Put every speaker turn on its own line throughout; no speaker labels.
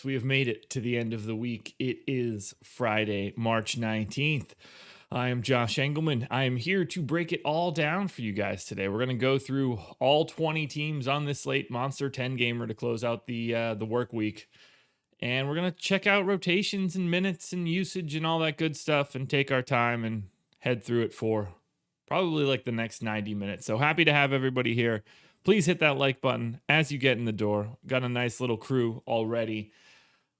We have made it to the end of the week. It is Friday, March 19th. I am Josh Engleman. I am here to break it all down for you guys today. We're going to go through all 20 teams on this slate, Monster 10 gamer to close out the work week. And we're going to check out rotations and minutes and usage and all that good stuff and take our time and head through it for probably like the next 90 minutes. So happy to have everybody here. Please hit that like button as you get in the door. Got a nice little crew already.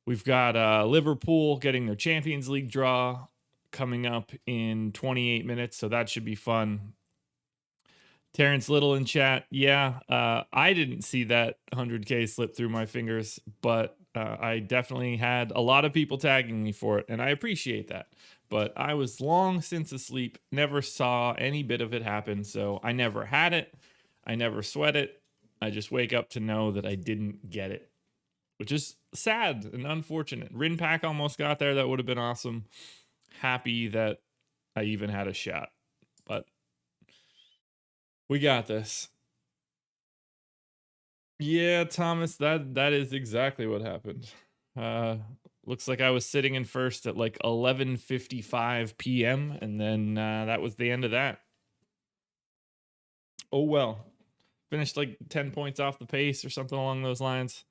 We've got Liverpool getting their Champions League draw coming up in 28 minutes, so that should be fun. Terrence Little in chat. Yeah, I didn't see that 100K slip through my fingers, but I definitely had a lot of people tagging me for it, and I appreciate that. But I was long since asleep, never saw any bit of it happen, so I never had it. I never sweat it. I just wake up to know that I didn't get it, which is sad and unfortunate. Rin Pack almost got there. That would have been awesome. Happy that I even had a shot, but we got this. Yeah, Thomas, that is exactly what happened. Looks like I was sitting in first at like 11:55 p.m. and then that was the end of that. Oh well. Finished like 10 points off the pace or something along those lines.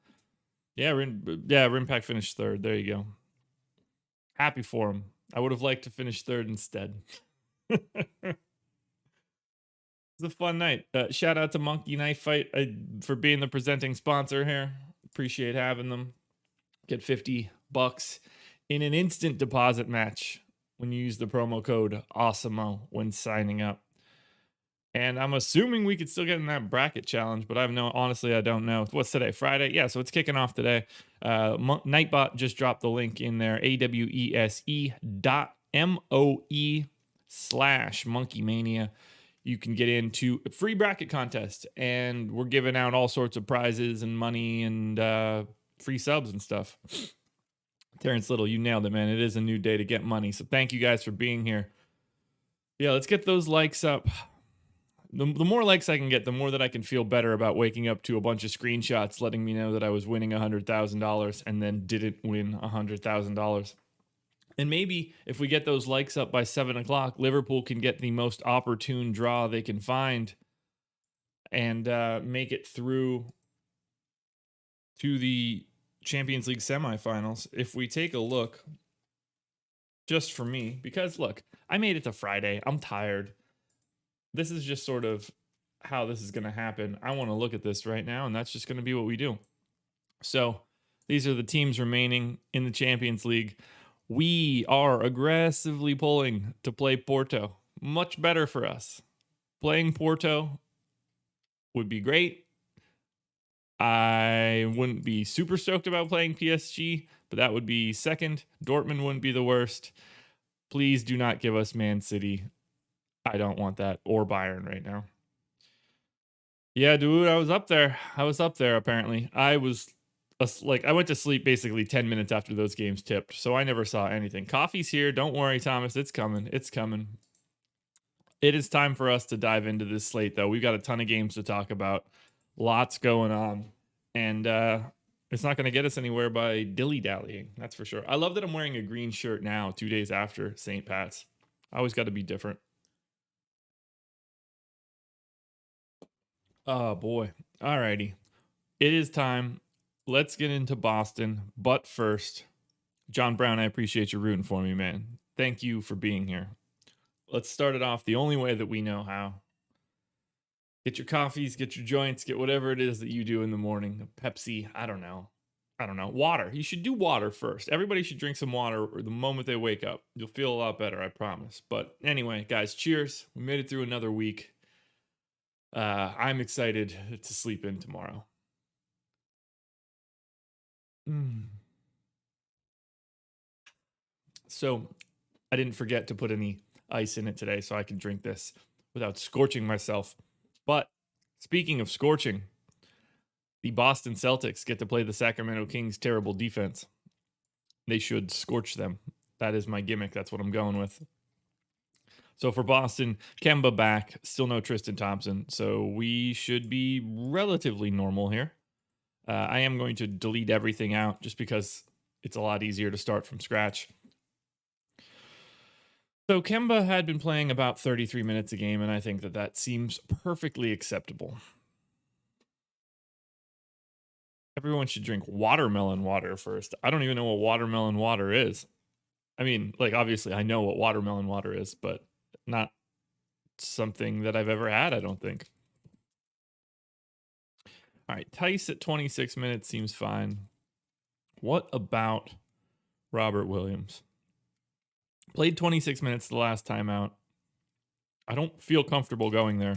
Yeah, Rinpack finished third. There you go. Happy for him. I would have liked to finish third instead. It's a fun night. Shout out to Monkey Knife Fight for being the presenting sponsor here. Appreciate having them. Get $50 in an instant deposit match when you use the promo code Awesemo when signing up. And I'm assuming we could still get in that bracket challenge, but honestly, I don't know. What's today? Friday? Yeah, so it's kicking off today. Nightbot just dropped the link in there, awese.moe/monkeymania. You can get into a free bracket contest, and we're giving out all sorts of prizes and money and free subs and stuff. Terrence Little, you nailed it, man. It is a new day to get money, so thank you guys for being here. Yeah, let's get those likes up. The more likes I can get, the more that I can feel better about waking up to a bunch of screenshots letting me know that I was winning $100,000 and then didn't win $100,000. And maybe if we get those likes up by 7 o'clock, Liverpool can get the most opportune draw they can find and make it through to the Champions League semifinals. If we take a look, just for me, because look, I made it to Friday. I'm tired. This is just sort of how this is going to happen. I want to look at this right now, and that's just going to be what we do. So these are the teams remaining in the Champions League. We are aggressively pulling to play Porto. Much better for us. Playing Porto would be great. I wouldn't be super stoked about playing PSG, but that would be second. Dortmund wouldn't be the worst. Please do not give us Man City. I don't want that, or Bayern right now. Yeah, dude, I was up there. Apparently. I was like I went to sleep basically 10 minutes after those games tipped, so I never saw anything. Coffee's here. Don't worry, Thomas. It's coming. It's coming. It is time for us to dive into this slate, though. We've got a ton of games to talk about. Lots going on. And it's not going to get us anywhere by dilly-dallying. That's for sure. I love that I'm wearing a green shirt now, 2 days after St. Pat's. I always got to be different. Oh, boy. Alrighty. It is time. Let's get into Boston. But first, John Brown, I appreciate you rooting for me, man. Thank you for being here. Let's start it off the only way that we know how. Get your coffees, get your joints, get whatever it is that you do in the morning. Pepsi, I don't know. Water. You should do water first. Everybody should drink some water the moment they wake up. You'll feel a lot better, I promise. But anyway, guys, cheers. We made it through another week. I'm excited to sleep in tomorrow. So I didn't forget to put any ice in it today so I can drink this without scorching myself. But speaking of scorching, the Boston Celtics get to play the Sacramento Kings' terrible defense. They should scorch them. That is my gimmick. That's what I'm going with. So for Boston, Kemba back, still no Tristan Thompson. So we should be relatively normal here. I am going to delete everything out just because it's a lot easier to start from scratch. So Kemba had been playing about 33 minutes a game, and I think that seems perfectly acceptable. Everyone should drink watermelon water first. I don't even know what watermelon water is. I mean, like, obviously I know what watermelon water is, but not something that I've ever had, I don't think. All right, Tice at 26 minutes seems fine. What about Robert Williams? Played 26 minutes the last time out. I don't feel comfortable going there.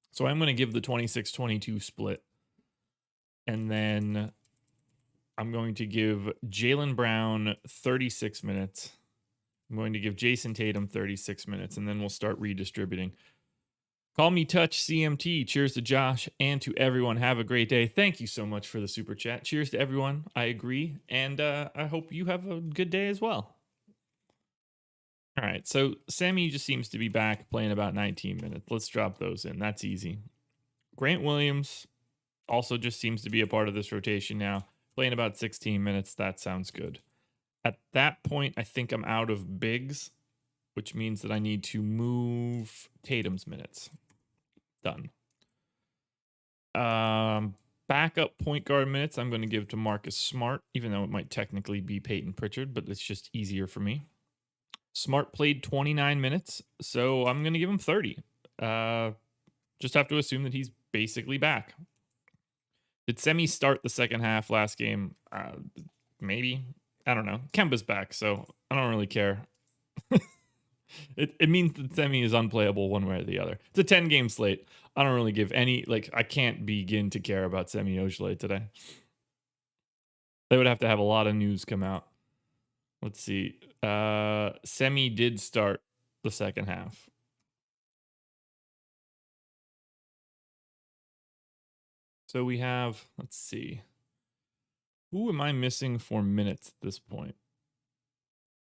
So I'm going to give the 26-22 split. And then I'm going to give Jaylen Brown 36 minutes. I'm going to give Jason Tatum 36 minutes, and then we'll start redistributing. Call me Touch CMT. Cheers to Josh and to everyone. Have a great day. Thank you so much for the super chat. Cheers to everyone. I agree. And I hope you have a good day as well. All right. So Sammy just seems to be back playing about 19 minutes. Let's drop those in. That's easy. Grant Williams also just seems to be a part of this rotation now. Playing about 16 minutes. That sounds good. At that point, I think I'm out of bigs, which means that I need to move Tatum's minutes. Done. Backup point guard minutes I'm going to give to Marcus Smart, even though it might technically be Peyton Pritchard, but it's just easier for me. Smart played 29 minutes, so I'm going to give him 30. Just have to assume that he's basically back. Did Semi start the second half last game? Maybe. I don't know. Kemba's back, so I don't really care. It means that Semi is unplayable one way or the other. It's a 10-game slate. I don't really give any, I can't begin to care about Semi Ojeleye today. They would have to have a lot of news come out. Let's see. Semi did start the second half. So we have, let's see. Who am I missing for minutes at this point?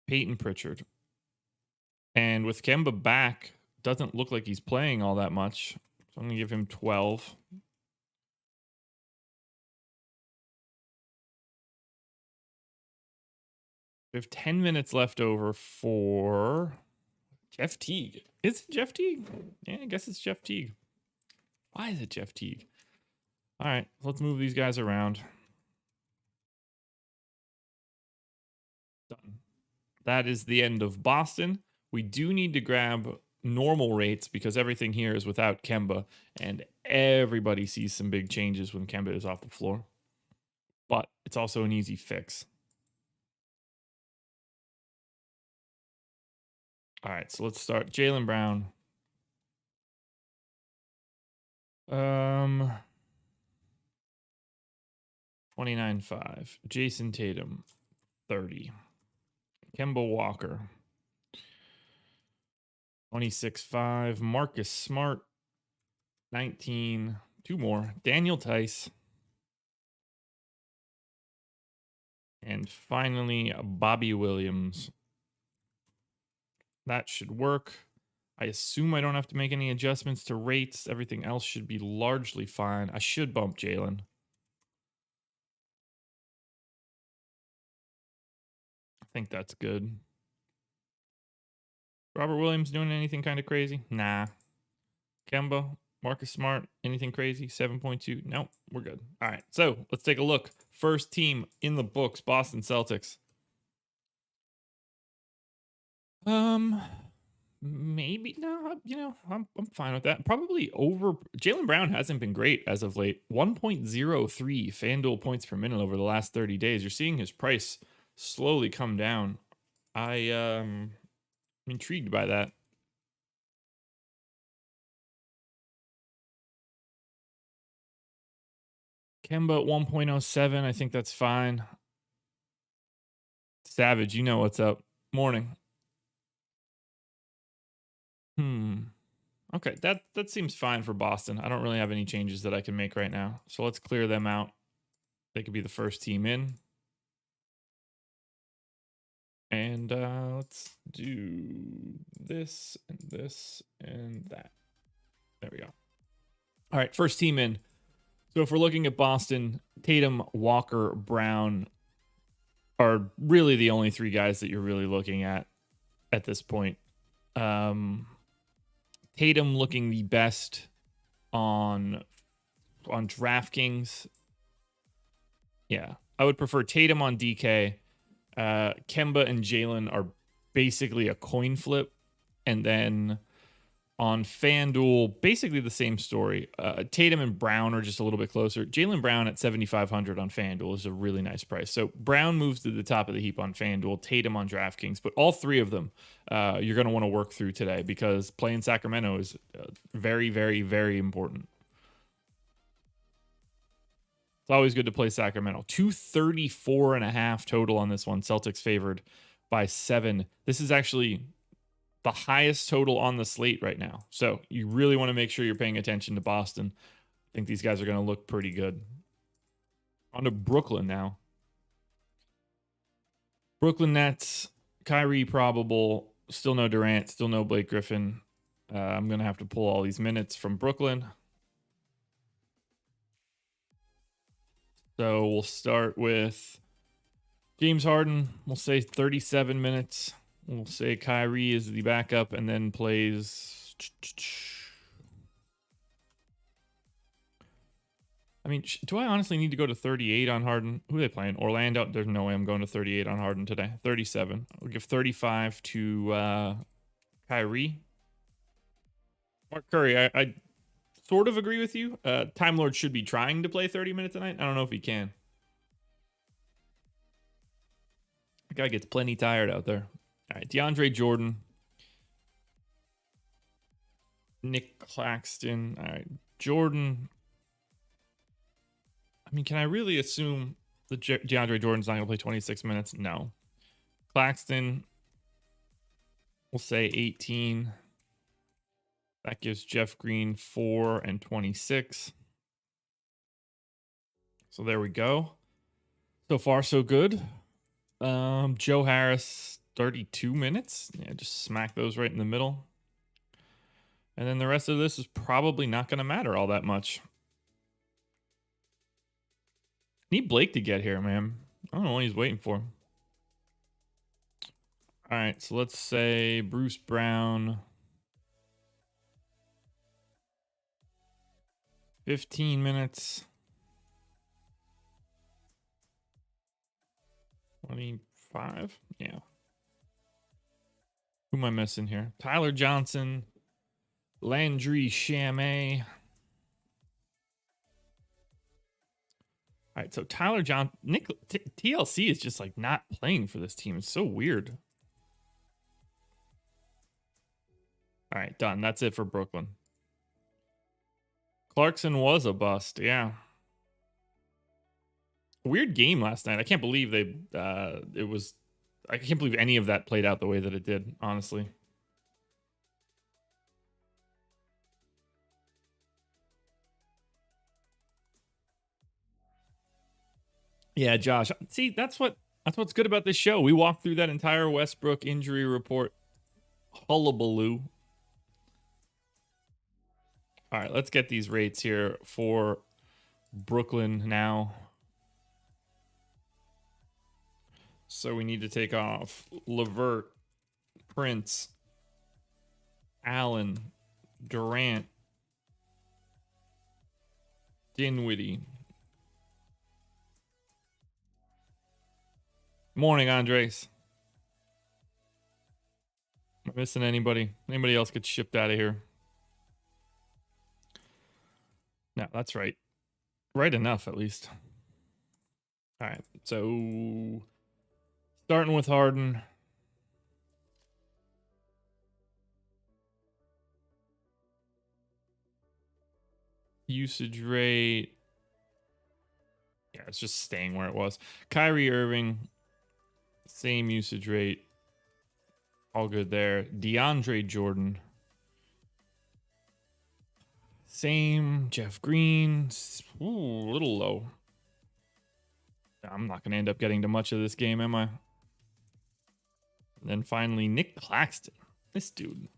Peyton Pritchard. And with Kemba back, doesn't look like he's playing all that much. So I'm going to give him 12. We have 10 minutes left over for Jeff Teague. Is it Jeff Teague? Yeah, I guess it's Jeff Teague. Why is it Jeff Teague? All right, let's move these guys around. Done. That is the end of Boston. We do need to grab normal rates because everything here is without Kemba, and everybody sees some big changes when Kemba is off the floor. But it's also an easy fix. All right, so let's start. Jaylen Brown. 29.5. Jason Tatum, 30. Kemba Walker, 26.5. Marcus Smart, 19. Two more. Daniel Tice, And finally, Bobby Williams. That should work. I assume I don't have to make any adjustments to rates. Everything else should be largely fine. I should bump Jalen. I think that's good. Robert Williams doing anything kind of crazy? Nah. Kemba, Marcus Smart, anything crazy? 7.2. Nope, we're good. All right, so let's take a look. First team in the books, Boston Celtics. Maybe no, I'm fine with that. Probably over. Jaylen Brown hasn't been great as of late. 1.03 FanDuel points per minute over the last 30 days. You're seeing his price slowly come down. I'm intrigued by that. Kemba at 1.07. I think that's fine. Savage, you know what's up. Morning. Okay, that seems fine for Boston. I don't really have any changes that I can make right now. So let's clear them out. They could be the first team in. And let's do this and this and that. There we go. All right, first team in. So if we're looking at Boston, Tatum, Walker, Brown are really the only three guys that you're really looking at this point. Tatum looking the best on DraftKings. Yeah, I would prefer Tatum on DK. Kemba and Jalen are basically a coin flip. And then on FanDuel, basically the same story. Tatum and Brown are just a little bit closer. Jaylen Brown at 7,500 on FanDuel is a really nice price. So Brown moves to the top of the heap on FanDuel, Tatum on DraftKings, but all three of them you're going to want to work through today because playing Sacramento is very, very, very important. It's always good to play Sacramento. 234.5 total on this one. Celtics favored by 7. This is actually the highest total on the slate right now. So you really want to make sure you're paying attention to Boston. I think these guys are going to look pretty good. On to Brooklyn now. Brooklyn Nets, Kyrie probable. Still no Durant. Still no Blake Griffin. I'm going to have to pull all these minutes from Brooklyn. So we'll start with James Harden. We'll say 37 minutes. We'll say Kyrie is the backup and then plays. I mean, do I honestly need to go to 38 on Harden? Who are they playing? Orlando? There's no way I'm going to 38 on Harden today. 37. I'll give 35 to Kyrie. Mark Curry, I sort of agree with you. Time Lord should be trying to play 30 minutes a night. I don't know if he can. The guy gets plenty tired out there. All right, DeAndre Jordan. Nick Claxton. All right, Jordan. I mean, can I really assume that DeAndre Jordan's not going to play 26 minutes? No. Claxton, we'll say 18. That gives Jeff Green 4 and 26. So there we go. So far, so good. Joe Harris, 32 minutes. Yeah, just smack those right in the middle. And then the rest of this is probably not going to matter all that much. Need Blake to get here, man. I don't know what he's waiting for. All right, so let's say Bruce Brown. 15 minutes. 25? Yeah. Who am I missing here? Tyler Johnson. Landry Shamet. All right, so Tyler Johnson. TLC is just like not playing for this team. It's so weird. All right, done. That's it for Brooklyn. Clarkson was a bust, yeah. Weird game last night. I can't believe I can't believe any of that played out the way that it did, honestly. Yeah, Josh. See, that's what That's what's good about this show. We walked through that entire Westbrook injury report hullabaloo. All right, let's get these rates here for Brooklyn now. So we need to take off LeVert, Prince, Allen, Durant, Dinwiddie. Morning, Andres. Am I missing anybody? Anybody else get shipped out of here? No, that's right. Right enough, at least. All right, so starting with Harden. Usage rate. Yeah, it's just staying where it was. Kyrie Irving, same usage rate. All good there. DeAndre Jordan. Same. Jeff Green. Ooh, a little low. I'm not going to end up getting to much of this game, am I? And then finally, Nick Claxton. This dude.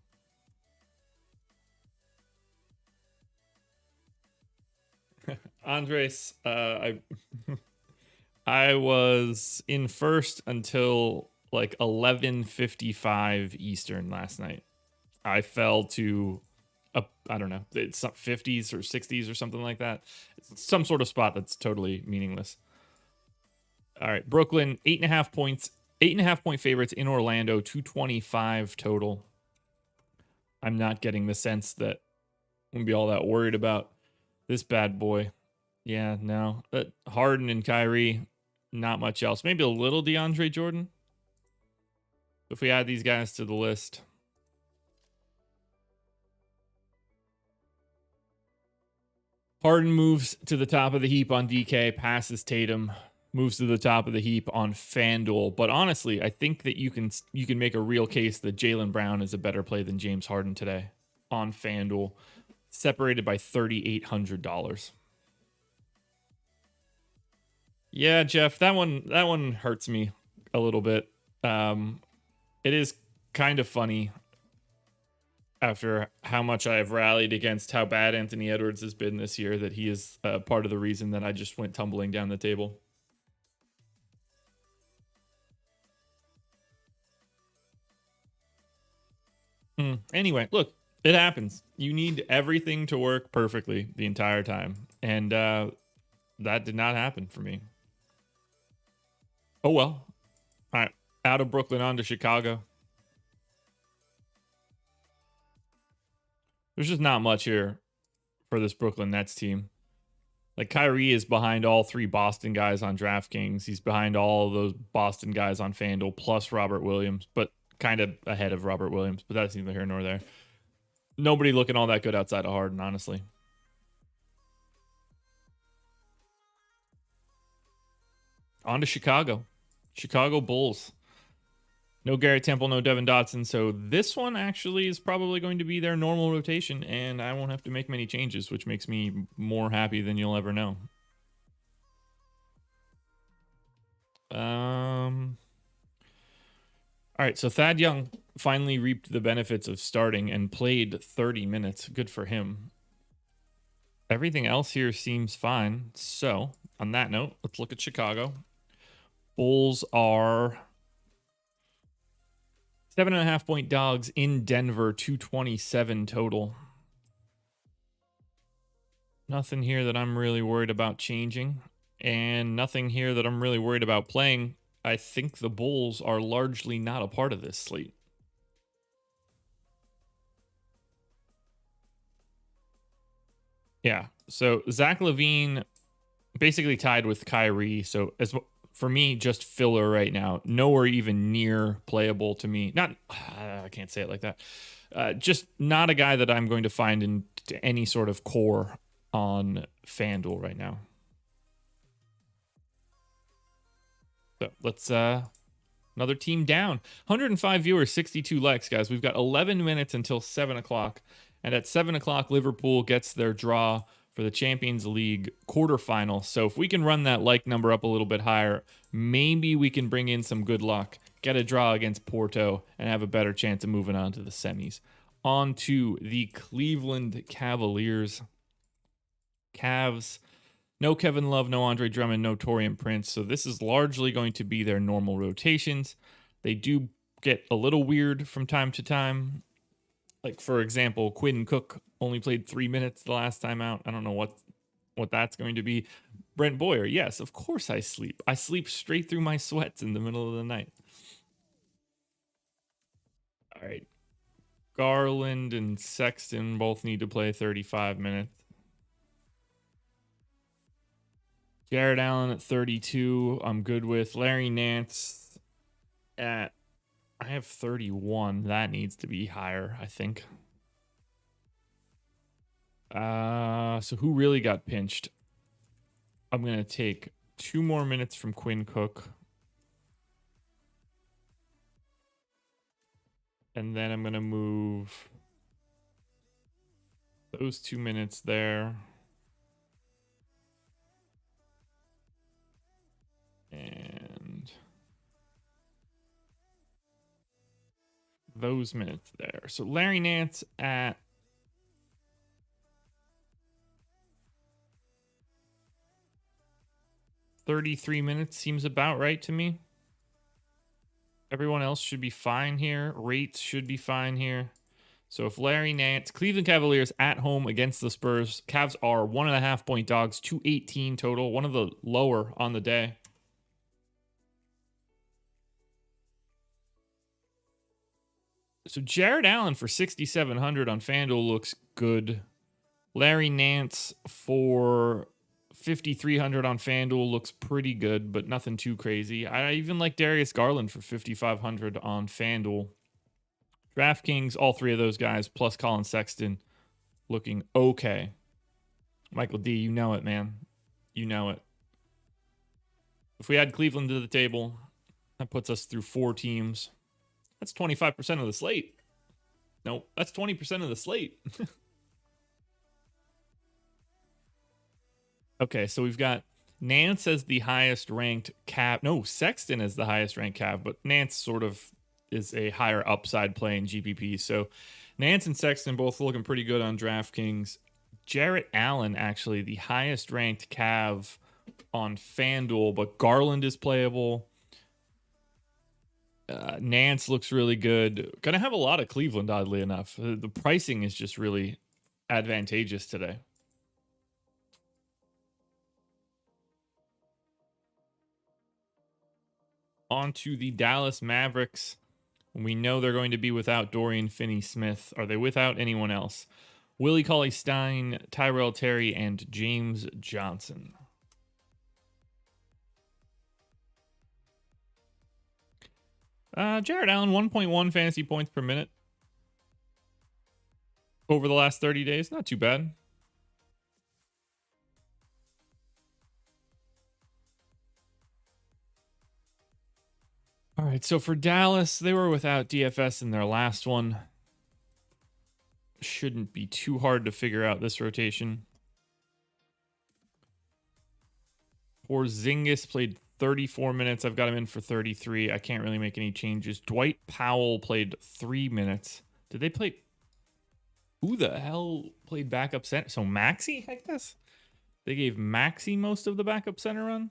Andres, I was in first until like 11:55 Eastern last night. I fell to I don't know, it's 50s or 60s or something like that. It's some sort of spot that's totally meaningless. All right, Brooklyn, 8.5 points, 8.5 point favorites in Orlando, 225 total. I'm not getting the sense that I'm gonna be all that worried about this bad boy. Yeah, no. Harden and Kyrie, not much else. Maybe a little DeAndre Jordan. If we add these guys to the list. Harden moves to the top of the heap on DK, passes Tatum, moves to the top of the heap on FanDuel. But honestly, I think that you can make a real case that Jaylen Brown is a better play than James Harden today on FanDuel, separated by $3,800. Yeah, Jeff, that one hurts me a little bit. It is kind of funny after how much I have rallied against how bad Anthony Edwards has been this year that he is part of the reason that I just went tumbling down the table. Anyway, look, it happens. You need everything to work perfectly the entire time. And that did not happen for me. Oh, well. All right. Out of Brooklyn on to Chicago. There's just not much here for this Brooklyn Nets team. Like, Kyrie is behind all three Boston guys on DraftKings. He's behind all of those Boston guys on FanDuel, plus Robert Williams, but kind of ahead of Robert Williams. But that's neither here nor there. Nobody looking all that good outside of Harden, honestly. On to Chicago. Chicago Bulls. No Garrett Temple, no Devin Dotson. So this one actually is probably going to be their normal rotation, and I won't have to make many changes, which makes me more happy than you'll ever know. All right, so Thad Young finally reaped the benefits of starting and played 30 minutes. Good for him. Everything else here seems fine. So, on that note, let's look at Chicago. Bulls are 7.5 point dogs in Denver, 227 total. Nothing here that I'm really worried about changing, and nothing here that I'm really worried about playing. I think the Bulls are largely not a part of this slate. Yeah, so Zach LaVine basically tied with Kyrie. So for me, just filler right now. Nowhere even near playable to me. Not, I can't say it like that. Just not a guy that I'm going to find into any sort of core on FanDuel right now. So let's, another team down. 105 viewers, 62 likes, guys. We've got 11 minutes until 7 o'clock. And at 7 o'clock, Liverpool gets their draw for the Champions League quarterfinal. So if we can run that like number up a little bit higher, maybe we can bring in some good luck, get a draw against Porto, and have a better chance of moving on to the semis. On to the Cleveland Cavaliers. Cavs, no Kevin Love, no Andre Drummond, no Taurean Prince. So this is largely going to be their normal rotations. They do get a little weird from time to time. Like, for example, Quinn Cook only played 3 minutes the last time out. I don't know what that's going to be. Brent Boyer, yes, of course I sleep. I sleep straight through my sweats in the middle of the night. All right. Garland and Sexton both need to play 35 minutes. Jared Allen at 32, I'm good with. Larry Nance I have 31. That needs to be higher, I think. So who really got pinched? I'm going to take 2 more minutes from Quinn Cook. And then I'm going to move those 2 minutes there. And those minutes there. So Larry Nance at 33 minutes seems about right to me. Everyone else should be fine here. Rates should be fine here. So if Larry Nance, Cleveland Cavaliers at home against the Spurs. Cavs are 1.5 point dogs, 218 total, one of the lower on the day. So Jared Allen for 6,700 on FanDuel looks good. Larry Nance for 5,300 on FanDuel looks pretty good, but nothing too crazy. I even like Darius Garland for 5,500 on FanDuel. DraftKings, all 3 of those guys, plus Colin Sexton, looking okay. Michael D, you know it, man. You know it. If we add Cleveland to the table, that puts us through 4 teams. That's 25% of the slate. No, that's 20% of the slate. Okay, so we've got Nance as the highest ranked Cav. No, Sexton is the highest ranked Cav, but Nance sort of is a higher upside play in GPP. So Nance and Sexton both looking pretty good on DraftKings. Jarrett Allen, actually, the highest ranked Cav on FanDuel, but Garland is playable. Nance looks really good. Gonna have a lot of Cleveland, oddly enough. The pricing is just really advantageous today. On to the Dallas Mavericks. We know they're going to be without Dorian Finney-Smith. Are they without anyone else? Willie Cauley-Stein, Tyrell Terry, and James Johnson. Jared Allen, 1.1 fantasy points per minute over the last 30 days. Not too bad. All right, so for Dallas, they were without DFS in their last one. Shouldn't be too hard to figure out this rotation. Porzingis played 34 minutes. I've got him in for 33. I can't really make any changes. Dwight Powell played 3 minutes. Did they play? Who the hell played backup center? So Maxey, I guess? They gave Maxey most of the backup center run?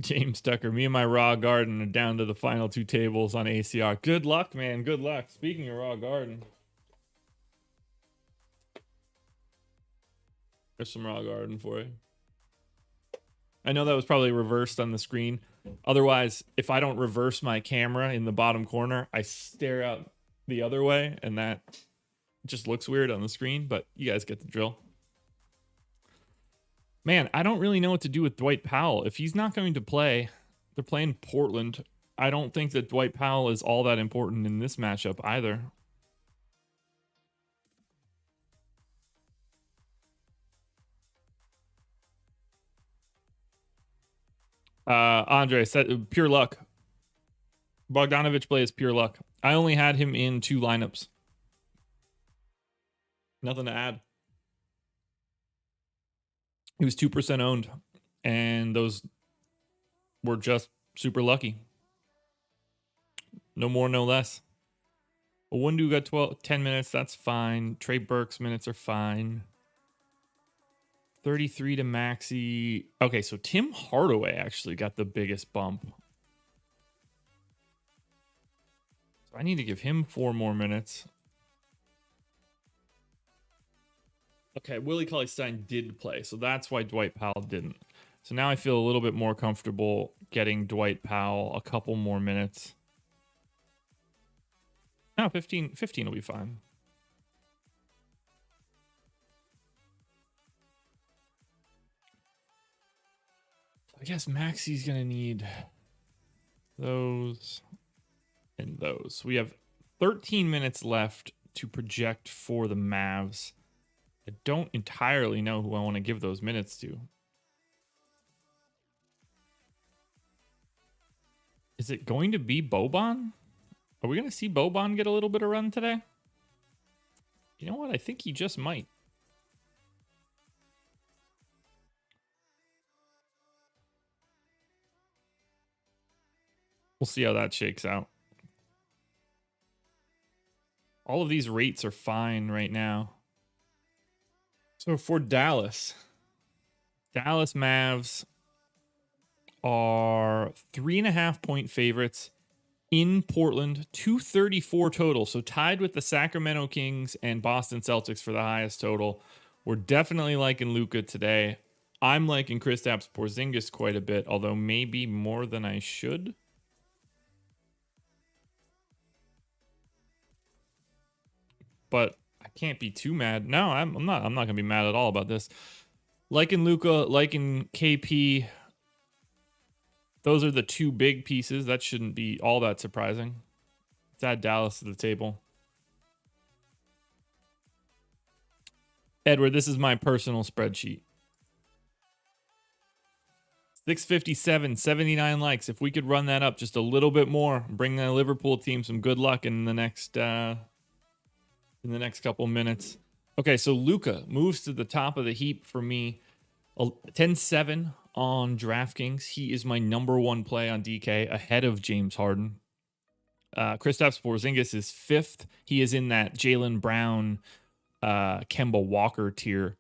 James Tucker, me and my raw garden are down to the final 2 tables on ACR. Good luck, man. Good luck. Speaking of raw garden, there's some raw garden for you. I know that was probably reversed on the screen. Otherwise, if I don't reverse my camera in the bottom corner, I stare out the other way, and that just looks weird on the screen, but you guys get the drill. Man, I don't really know what to do with Dwight Powell. If he's not going to play, they're playing Portland. I don't think that Dwight Powell is all that important in this matchup either. Andre said pure luck. Bogdanovich play is pure luck. I only had him in 2 lineups. Nothing to add. He was 2% owned, and those were just super lucky. No more, no less. Owundu got 10 minutes. That's fine. Trey Burke's minutes are fine. 33 to Maxey. Okay, so Tim Hardaway actually got the biggest bump. So I need to give him 4 more minutes. Okay, Willie Cauley-Stein did play, so that's why Dwight Powell didn't. So now I feel a little bit more comfortable getting Dwight Powell a couple more minutes. No, 15 will be fine. I guess Maxey's going to need those and those. We have 13 minutes left to project for the Mavs. I don't entirely know who I want to give those minutes to. Is it going to be Boban? Are we going to see Boban get a little bit of run today? You know what? I think he just might. We'll see how that shakes out. All of these rates are fine right now. So for Dallas Mavs are 3.5-point favorites in Portland, 234 total. So tied with the Sacramento Kings and Boston Celtics for the highest total. We're definitely liking Luka today. I'm liking Kristaps Porzingis quite a bit, although maybe more than I should. But I can't be too mad. No, I'm not gonna be mad at all about this. Liking Luka, liking KP. Those are the 2 big pieces. That shouldn't be all that surprising. Let's add Dallas to the table. Edward, this is my personal spreadsheet. 657, 79 likes. If we could run that up just a little bit more, bring the Liverpool team some good luck in the next couple minutes. Okay, so Luka moves to the top of the heap for me. 10-7 on DraftKings. He is my number 1 play on DK ahead of James Harden. Kristaps Porzingis is 5th. He is in that Jaylen Brown, Kemba Walker tier.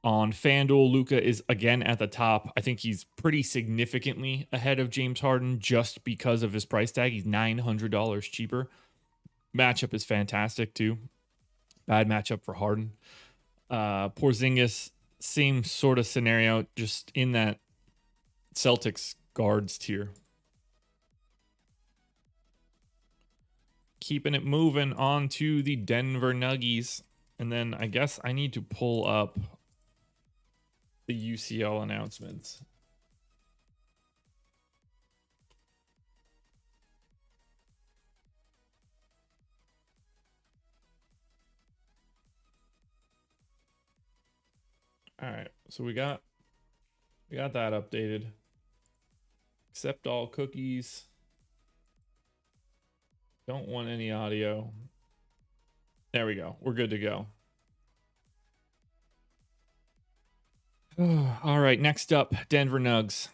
On FanDuel, Luka is again at the top. I think he's pretty significantly ahead of James Harden just because of his price tag. He's $900 cheaper. Matchup is fantastic too. Bad matchup for Harden. Porzingis, same sort of scenario, just in that Celtics guards tier. Keeping it moving on to the Denver Nuggets. And then I guess I need to pull up the UCL announcements. All right, so we got that updated. Accept all cookies. Don't want any audio. There we go. We're good to go. All right, next up, Denver Nugs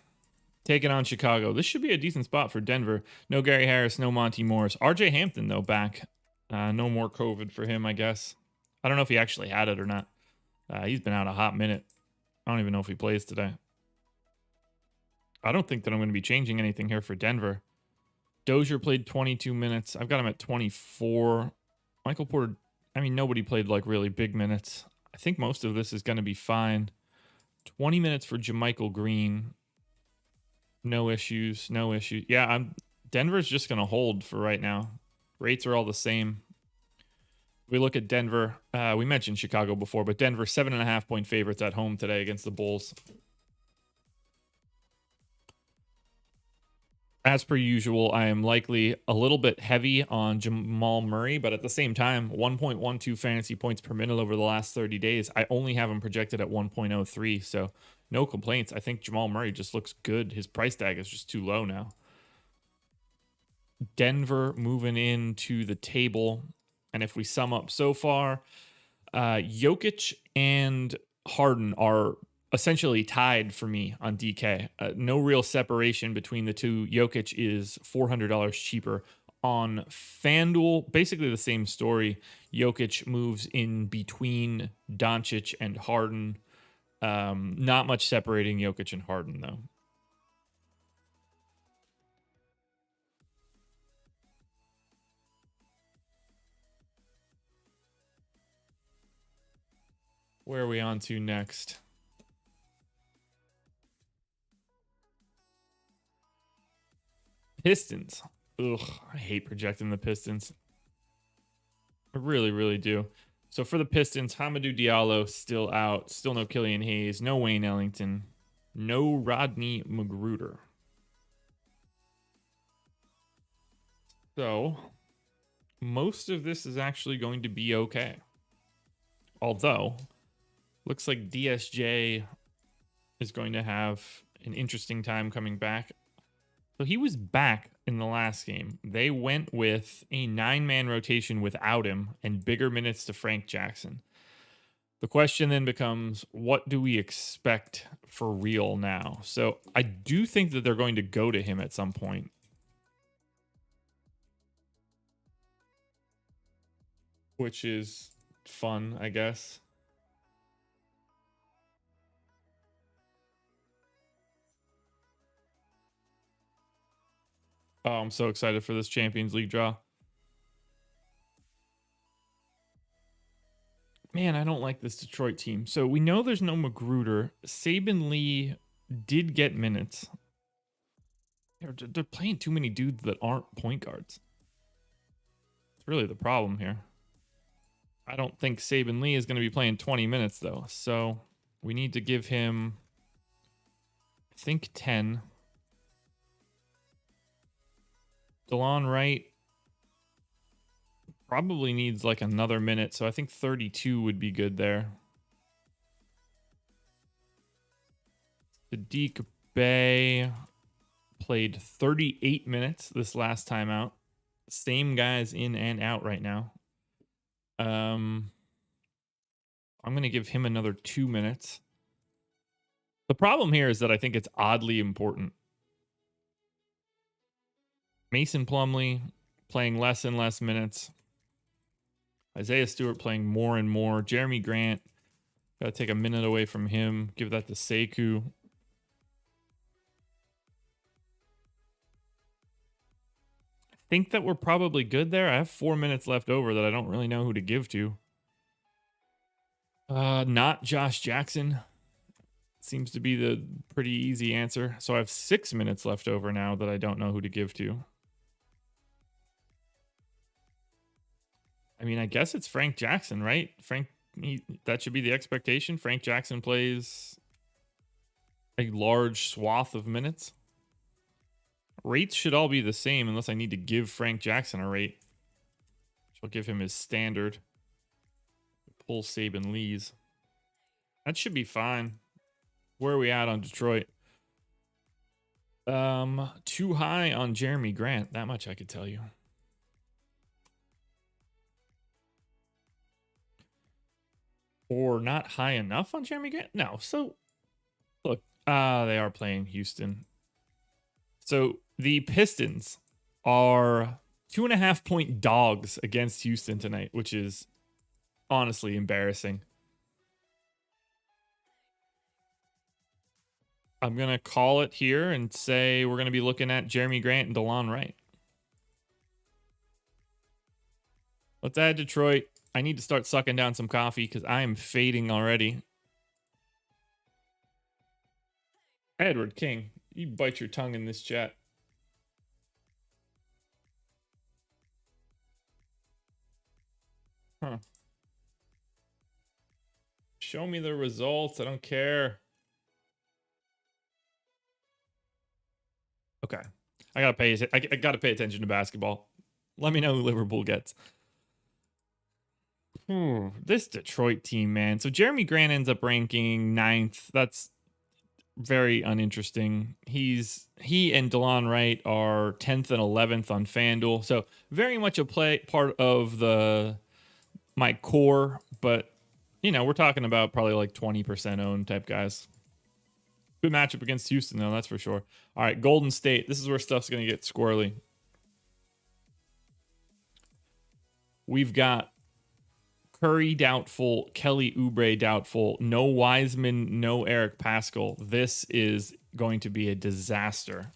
taking on Chicago. This should be a decent spot for Denver. No Gary Harris, no Monty Morris. RJ Hampton, though, back. No more COVID for him, I guess. I don't know if he actually had it or not. He's been out a hot minute. I don't even know if he plays today. I don't think that I'm going to be changing anything here for Denver. Dozier played 22 minutes. I've got him at 24. Michael Porter, I mean, nobody played like really big minutes. I think most of this is going to be fine. 20 minutes for JaMychal Green. No issues. No issues. Yeah, Denver's just going to hold for right now. Rates are all the same. We look at Denver. We mentioned Chicago before, but Denver 7.5-point favorites at home today against the Bulls. As per usual, I am likely a little bit heavy on Jamal Murray, but at the same time, 1.12 fantasy points per minute over the last 30 days. I only have him projected at 1.03, so no complaints. I think Jamal Murray just looks good. His price tag is just too low now. Denver moving into the table. And if we sum up so far, Jokic and Harden are essentially tied for me on DK. No real separation between the two. Jokic is $400 cheaper. On FanDuel, basically the same story. Jokic moves in between Doncic and Harden. Not much separating Jokic and Harden, though. Where are we on to next? Pistons. Ugh, I hate projecting the Pistons. I really, really do. So for the Pistons, Hamidou Diallo still out. Still no Killian Hayes. No Wayne Ellington. No Rodney Magruder. So most of this is actually going to be okay. Although, looks like DSJ is going to have an interesting time coming back. So he was back in the last game. They went with a 9-man rotation without him and bigger minutes to Frank Jackson. The question then becomes, what do we expect for real now? So I do think that they're going to go to him at some point. Which is fun, I guess. Oh, I'm so excited for this Champions League draw. Man, I don't like this Detroit team. So we know there's no Magruder. Saben Lee did get minutes. They're playing too many dudes that aren't point guards. It's really the problem here. I don't think Saben Lee is going to be playing 20 minutes, though. So we need to give him, I think, 10. DeLon Wright probably needs like another minute, so I think 32 would be good there. Sadiq Bey played 38 minutes this last time out. Same guys in and out right now. I'm going to give him another 2 minutes. The problem here is that I think it's oddly important. Mason Plumlee playing less and less minutes. Isaiah Stewart playing more and more. Jeremy Grant, got to take a minute away from him. Give that to Sekou. I think that we're probably good there. I have 4 minutes left over that I don't really know who to give to. Not Josh Jackson. Seems to be the pretty easy answer. So I have 6 minutes left over now that I don't know who to give to. I mean, I guess it's Frank Jackson, right? That should be the expectation. Frank Jackson plays a large swath of minutes. Rates should all be the same unless I need to give Frank Jackson a rate. I'll give him his standard. Pull Saben Lee's. That should be fine. Where are we at on Detroit? Too high on Jeremy Grant. That much I could tell you. Or not high enough on Jeremy Grant? No. So, look, they are playing Houston. So, the Pistons are 2.5-point dogs against Houston tonight, which is honestly embarrassing. I'm going to call it here and say we're going to be looking at Jeremy Grant and DeLon Wright. Let's add Detroit. I need to start sucking down some coffee because I am fading already. Edward King, you bite your tongue in this chat. Huh. Show me the results. I don't care. Okay. I gotta pay attention to basketball. Let me know who Liverpool gets. This Detroit team, man. So Jeremy Grant ends up ranking 9th. That's very uninteresting. He and DeLon Wright are 10th and 11th on FanDuel, so very much a part of my core, but we're talking about probably like 20% owned type guys. Good matchup against Houston, though, that's for sure. All right, Golden State. This is where stuff's going to get squirrely. We've got Curry doubtful, Kelly Oubre doubtful, no Wiseman, no Eric Paschall. This is going to be a disaster.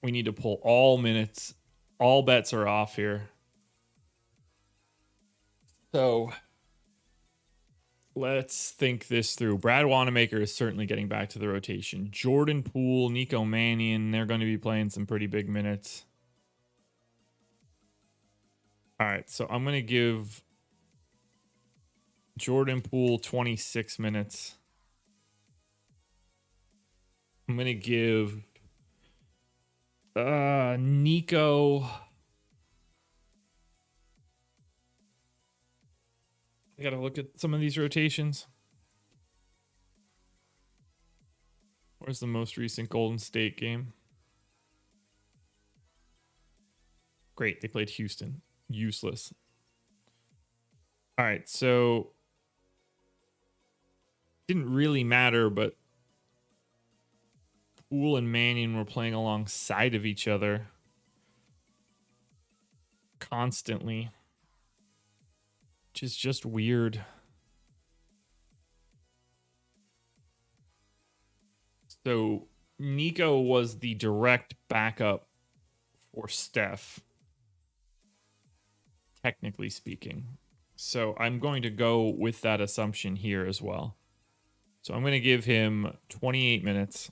We need to pull all minutes. All bets are off here. So let's think this through. Brad Wanamaker is certainly getting back to the rotation. Jordan Poole, Nico Mannion, they're going to be playing some pretty big minutes. All right, so I'm going to give Jordan Poole 26 minutes. I'm going to give Nico. I got to look at some of these rotations. Where's the most recent Golden State game? Great, they played Houston. Useless. All right, so didn't really matter, but Poole and Mannion were playing alongside of each other constantly, which is just weird. So Nico was the direct backup for Steph, technically speaking. So I'm going to go with that assumption here as well. So I'm going to give him 28 minutes.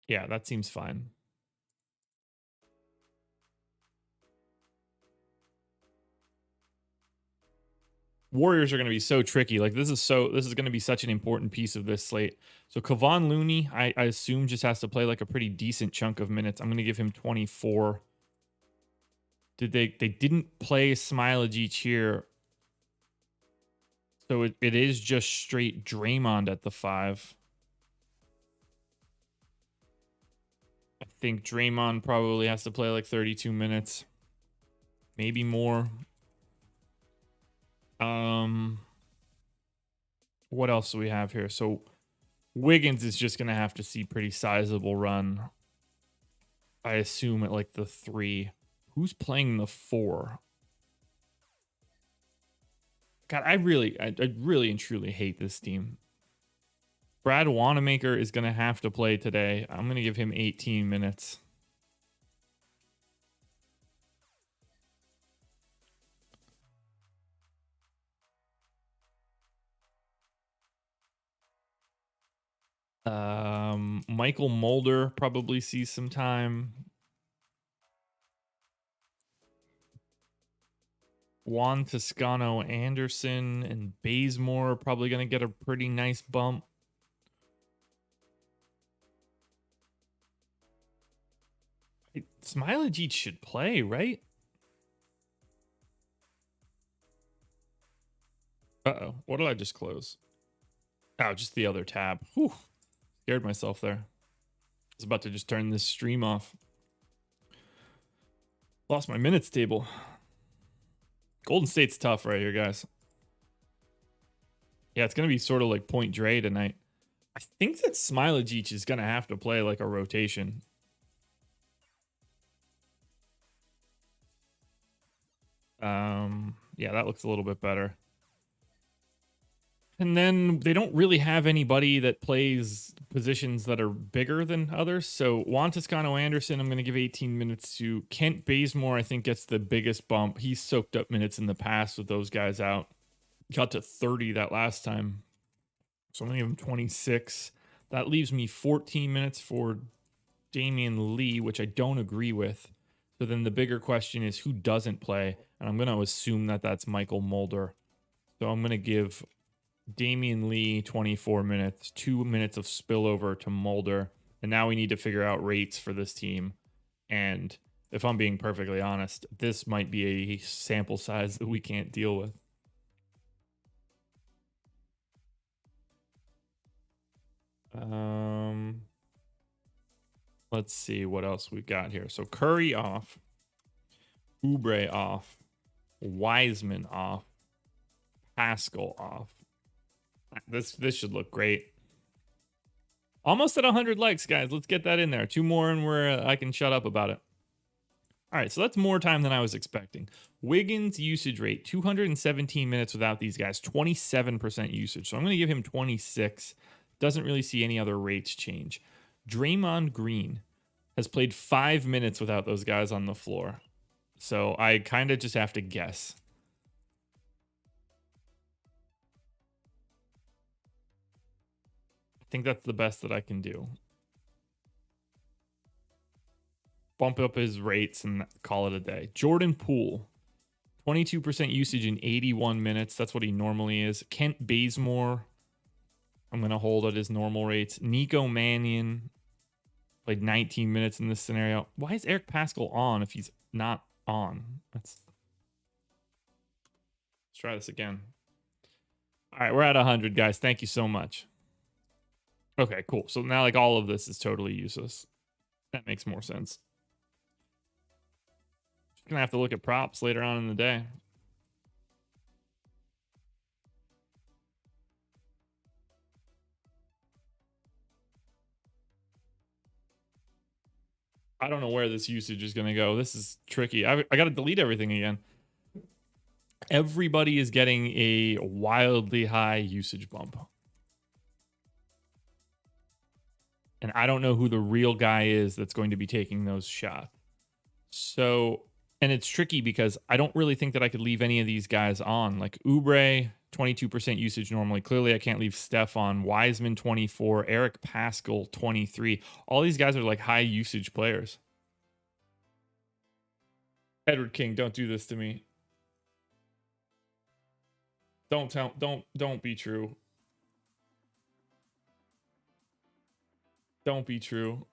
Yeah, that seems fine. Warriors are going to be so tricky. Like this is going to be such an important piece of this slate. So Kevon Looney, I assume just has to play like a pretty decent chunk of minutes. I'm going to give him 24. They didn't play Smiley here. So it is just straight Draymond at the 5. I think Draymond probably has to play like 32 minutes. Maybe more. What else do we have here? So Wiggins is just going to have to see pretty sizable run. I assume at like the 3. Who's playing the 4? God, I really and truly hate this team. Brad Wanamaker is going to have to play today. I'm going to give him 18 minutes. Michael Mulder probably sees some time. Juan Toscano Anderson and Bazemore are probably going to get a pretty nice bump. Smiley should play, right? Uh-oh. What did I just close? Oh, just the other tab. Whew. Scared myself there. I was about to just turn this stream off. Lost my minutes table. Golden State's tough right here, guys. Yeah, it's going to be sort of like Point Dre tonight. I think that Smiley is going to have to play like a rotation. Yeah, that looks a little bit better. And then they don't really have anybody that plays positions that are bigger than others. So Juan Toscano Anderson, I'm going to give 18 minutes to. Kent Bazemore, I think, gets the biggest bump. He's soaked up minutes in the past with those guys out. Got to 30 that last time. So I'm going to give him 26. That leaves me 14 minutes for Damian Lee, which I don't agree with. So then the bigger question is who doesn't play? And I'm going to assume that that's Michael Mulder. So I'm going to give Damian Lee 24 minutes, 2 minutes of spillover to Mulder. And now we need to figure out rates for this team. And if I'm being perfectly honest, this might be a sample size that we can't deal with. Let's see what else we got here. So Curry off, Oubre off, Wiseman off, Pascal off. This should look great. Almost at 100 likes, guys. Let's get that in there. 2 more and I can shut up about it. All right, so that's more time than I was expecting. Wiggins usage rate, 217 minutes without these guys, 27% usage. So I'm going to give him 26. Doesn't really see any other rates change. Draymond Green has played 5 minutes without those guys on the floor. So I kind of just have to guess. I think that's the best that I can do. Bump up his rates and call it a day. Jordan Poole, 22% usage in 81 minutes. That's what he normally is. Kent Bazemore, I'm going to hold at his normal rates. Nico Mannion played 19 minutes in this scenario. Why is Eric Pascal on if he's not on? Let's try this again. All right, we're at 100, guys. Thank you so much. Okay, cool. So now like all of this is totally useless. That makes more sense. Just gonna have to look at props later on in the day. I don't know where this usage is gonna go. This is tricky. I got to delete everything again. Everybody is getting a wildly high usage bump. And I don't know who the real guy is that's going to be taking those shots. So, and it's tricky because I don't really think that I could leave any of these guys on. Like Oubre, 22% usage normally. Clearly, I can't leave Steph on. Wiseman, 24. Eric Pascal, 23. All these guys are like high usage players. Edward King, don't do this to me. Don't be true. Don't be true.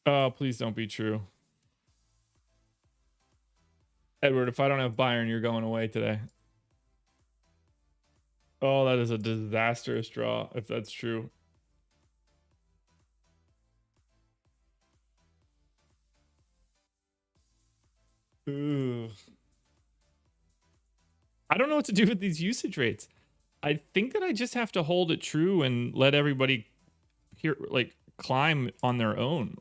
Oh, please don't be true. Edward, if I don't have Bayern, you're going away today. Oh, that is a disastrous draw, if that's true. Ugh. I don't know what to do with these usage rates. I think that I just have to hold it true and let everybody here like climb on their own.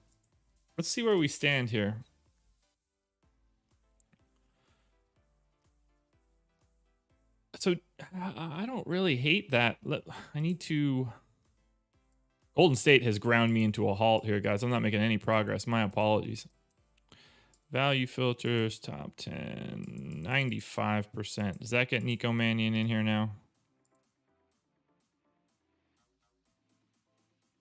Let's see where we stand here. So I don't really hate that. I need to. Golden State has ground me into a halt here, guys. I'm not making any progress. My apologies. Value filters, top 10, 95%. Does that get Nico Mannion in here now?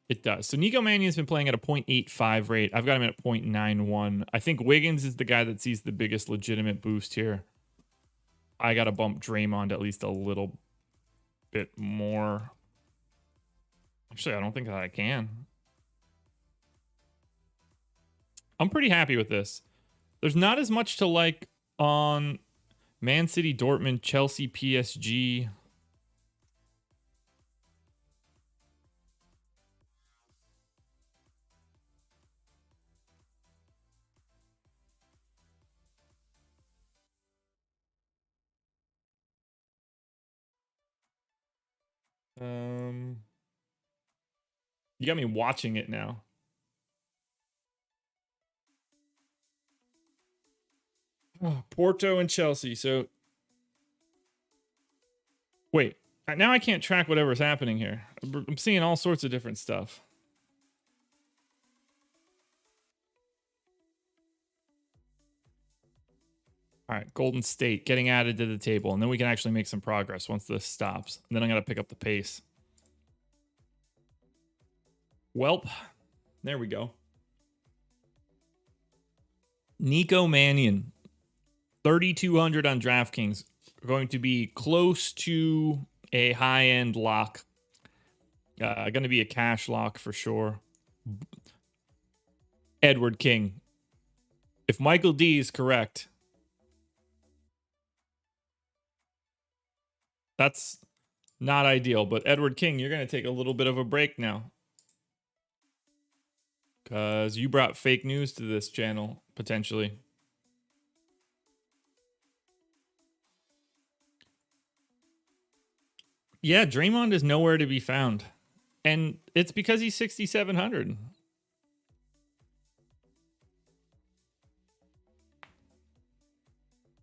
It does. So Nico Mannion's been playing at a 0.85 rate. I've got him at 0.91. I think Wiggins is the guy that sees the biggest legitimate boost here. I got to bump Draymond at least a little bit more. Actually, I don't think that I can. I'm pretty happy with this. There's not as much to like on Man City, Dortmund, Chelsea, PSG. You got me watching it now. Oh, Porto and Chelsea. So wait, now I can't track whatever's happening here. I'm seeing all sorts of different stuff. All right, Golden State getting added to the table, and then we can actually make some progress once this stops. And then I'm going to pick up the pace. Welp, there we go. Nico Mannion, 3,200 on DraftKings. Going to be close to a high-end lock. Going to be a cash lock for sure. Edward King. If Michael D is correct, That's not ideal. But Edward King, you're going to take a little bit of a break now. Because you brought fake news to this channel, potentially. Yeah, Draymond is nowhere to be found. And it's because he's 6,700.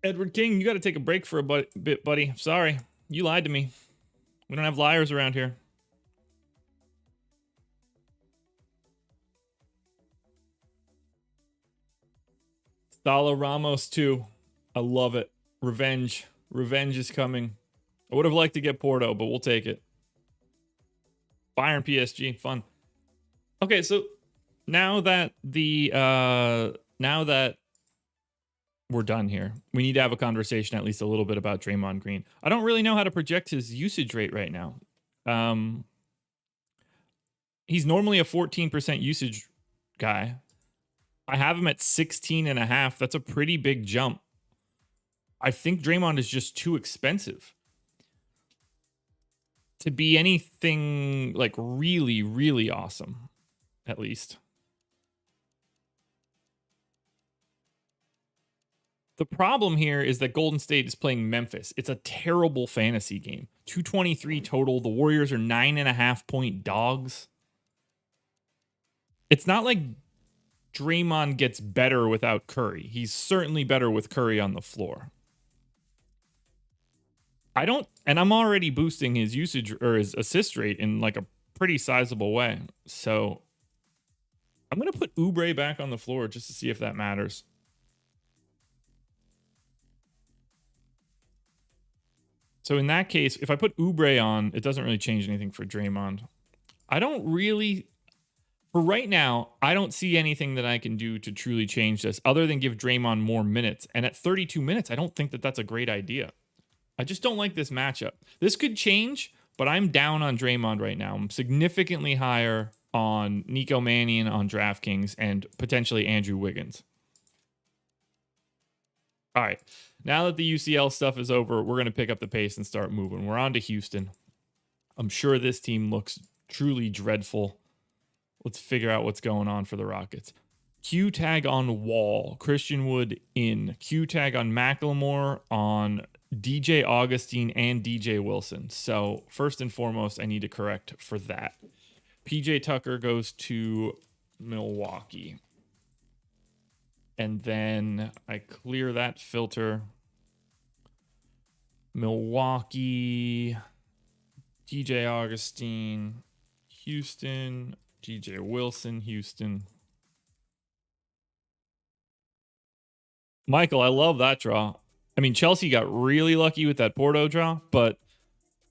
Edward King, you got to take a break for a bit, buddy. Sorry. You lied to me. We don't have liars around here. Sala Ramos, too. I love it. Revenge. Revenge is coming. I would have liked to get Porto, but we'll take it. Bayern PSG, fun. Okay, so now that we're done here, we need to have a conversation at least a little bit about Draymond Green. I don't really know how to project his usage rate right now. He's normally a 14% usage guy. I have him at 16.5. That's a pretty big jump. I think Draymond is just too expensive to be anything like really, really awesome, at least. The problem here is that Golden State is playing Memphis. It's a terrible fantasy game. 223 total. The Warriors are 9.5-point dogs. It's not like Draymond gets better without Curry. He's certainly better with Curry on the floor. And I'm already boosting his usage or his assist rate in like a pretty sizable way. So I'm going to put Oubre back on the floor just to see if that matters. So in that case, if I put Oubre on, it doesn't really change anything for Draymond. For right now, I don't see anything that I can do to truly change this other than give Draymond more minutes. And at 32 minutes, I don't think that that's a great idea. I just don't like this matchup. This could change, but I'm down on Draymond right now. I'm significantly higher on Nico Mannion on DraftKings and potentially Andrew Wiggins. All right. Now that the UCL stuff is over, we're going to pick up the pace and start moving. We're on to Houston. I'm sure this team looks truly dreadful. Let's figure out what's going on for the Rockets. Q tag on Wall, Christian Wood in. Q tag on McLemore, on DJ Augustine, and DJ Wilson. So first and foremost, I need to correct for that. PJ Tucker goes to Milwaukee. And then I clear that filter. Milwaukee, DJ Augustine, Houston, DJ Wilson, Houston. Michael, I love that draw. I mean, Chelsea got really lucky with that Porto draw, but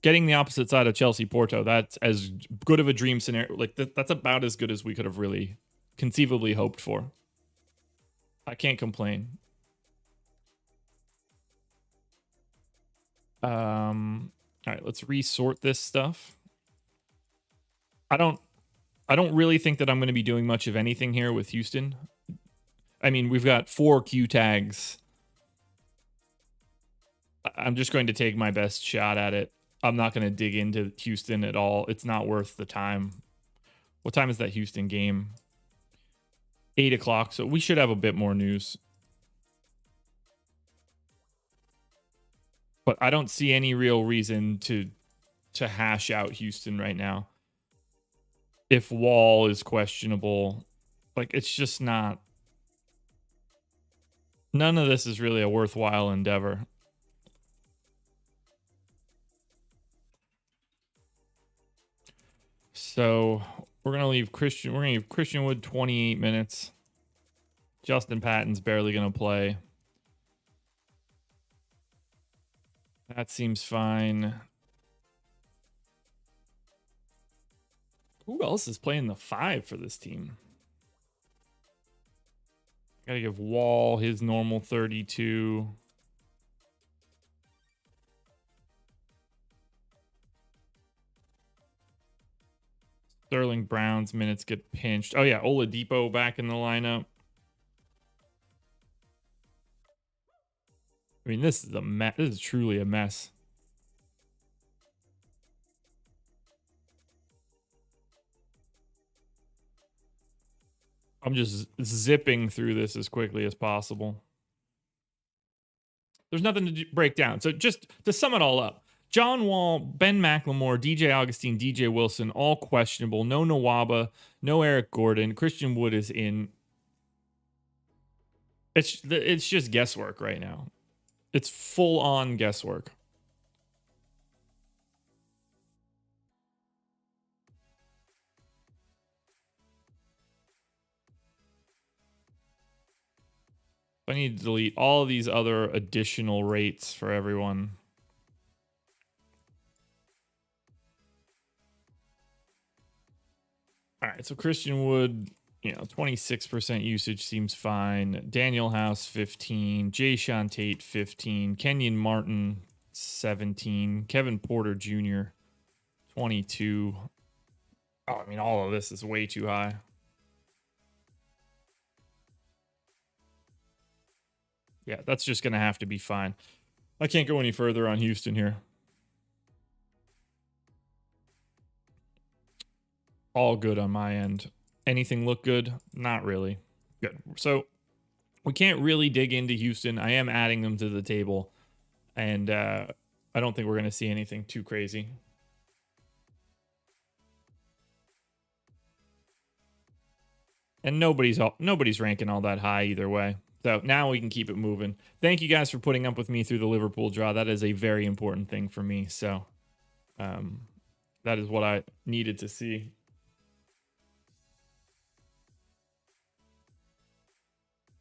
getting the opposite side of Chelsea Porto, that's as good of a dream scenario. Like that's about as good as we could have really conceivably hoped for. I can't complain. All right, let's resort this stuff. I don't really think that I'm going to be doing much of anything here with Houston. I mean, we've got 4 Q tags. I'm just going to take my best shot at it. I'm not going to dig into Houston at all. It's not worth the time. What time is that Houston game? 8 o'clock. So we should have a bit more news. But I don't see any real reason to hash out Houston right now. If Wall is questionable, like it's just not. None of this is really a worthwhile endeavor. So we're gonna leave Christian. We're gonna give Christian Wood 28 minutes. Justin Patton's barely gonna play. That seems fine. Who else is playing the 5 for this team? Gotta give Wall his normal 32. Sterling Brown's minutes get pinched. Oh yeah, Oladipo back in the lineup. I mean, this is a mess. This is truly a mess. I'm just zipping through this as quickly as possible. There's nothing to break down. So just to sum it all up, John Wall, Ben McLemore, DJ Augustine, DJ Wilson, all questionable. No Nawaba, no Eric Gordon. Christian Wood is in. It's just guesswork right now. It's full on guesswork. I need to delete all of these other additional rates for everyone. All right, so Christian Wood, 26% usage seems fine. Daniel House, 15. Jayshawn Tate, 15. Kenyon Martin, 17. Kevin Porter Jr., 22. Oh, I mean, all of this is way too high. Yeah, that's just going to have to be fine. I can't go any further on Houston here. All good on my end. Anything look good? Not really. Good. So we can't really dig into Houston. I am adding them to the table. And I don't think we're going to see anything too crazy. And nobody's ranking all that high either way. So now we can keep it moving. Thank you guys for putting up with me through the Liverpool draw. That is a very important thing for me. So that is what I needed to see.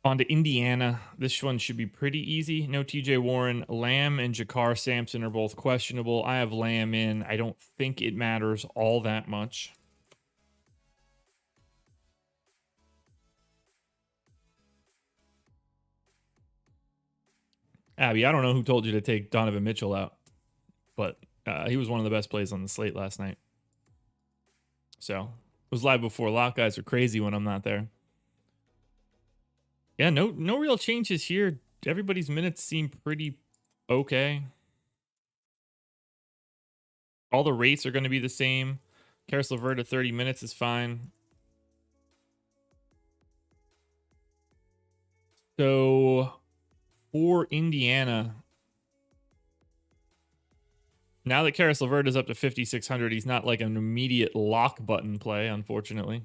On to Indiana. This one should be pretty easy. No TJ Warren. Lamb and Jakar Sampson are both questionable. I have Lamb in. I don't think it matters all that much. Abby, I don't know who told you to take Donovan Mitchell out, but he was one of the best plays on the slate last night. So it was live before. Lock guys are crazy when I'm not there. Yeah, no real changes here. Everybody's minutes seem pretty okay. All the rates are going to be the same. Karis LeVert at 30 minutes is fine. So for Indiana, now that Karis LeVert is up to 5,600, he's not like an immediate lock button play, unfortunately.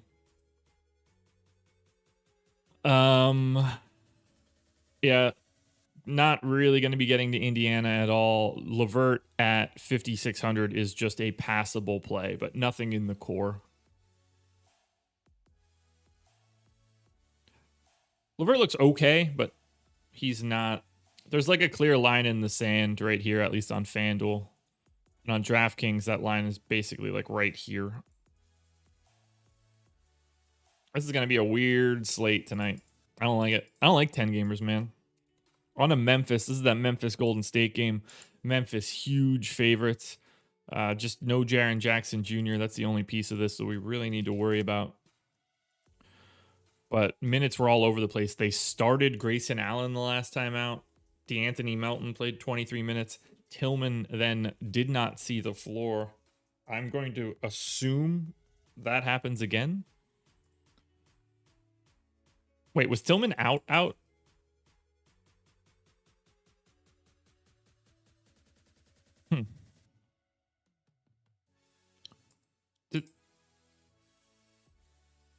Yeah, not really going to be getting to Indiana at all. LeVert at 5,600 is just a passable play, but nothing in the core. LeVert looks okay, but he's not. There's like a clear line in the sand right here, at least on FanDuel. And on DraftKings, that line is basically like right here. This is going to be a weird slate tonight. I don't like it. I don't like 10 gamers, man. On to Memphis. This is that Memphis Golden State game. Memphis, huge favorites. Just no Jaren Jackson Jr. That's the only piece of this that we really need to worry about. But minutes were all over the place. They started Grayson Allen the last time out. DeAnthony Melton played 23 minutes. Tillman then did not see the floor. I'm going to assume that happens again. Wait, was Tillman out?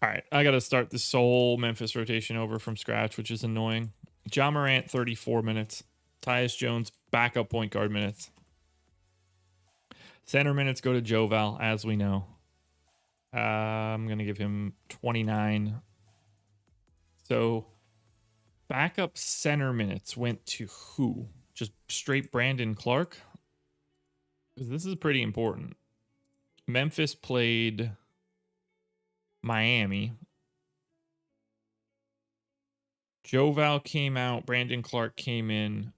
All right, I got to start this whole Memphis rotation over from scratch, which is annoying. Ja Morant, 34 minutes. Tyus Jones, backup point guard minutes. Center minutes go to Joval, as we know. I'm going to give him 29. So backup center minutes went to who? Just straight Brandon Clark? Because this is pretty important. Memphis played Miami. Joval came out. Brandon Clark came in.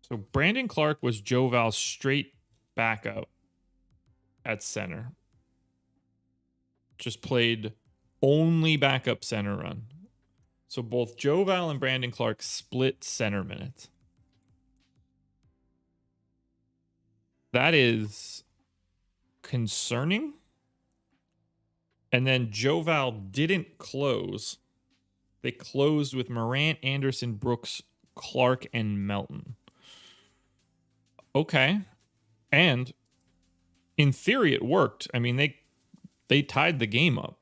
So Brandon Clark was Joval's straight backup at center. Just played only backup center run. So both Joval and Brandon Clark split center minutes. That is concerning. And then Joval didn't close. They closed with Morant, Anderson, Brooks, Clark, and Melton. Okay. And in theory, it worked. I mean, they tied the game up.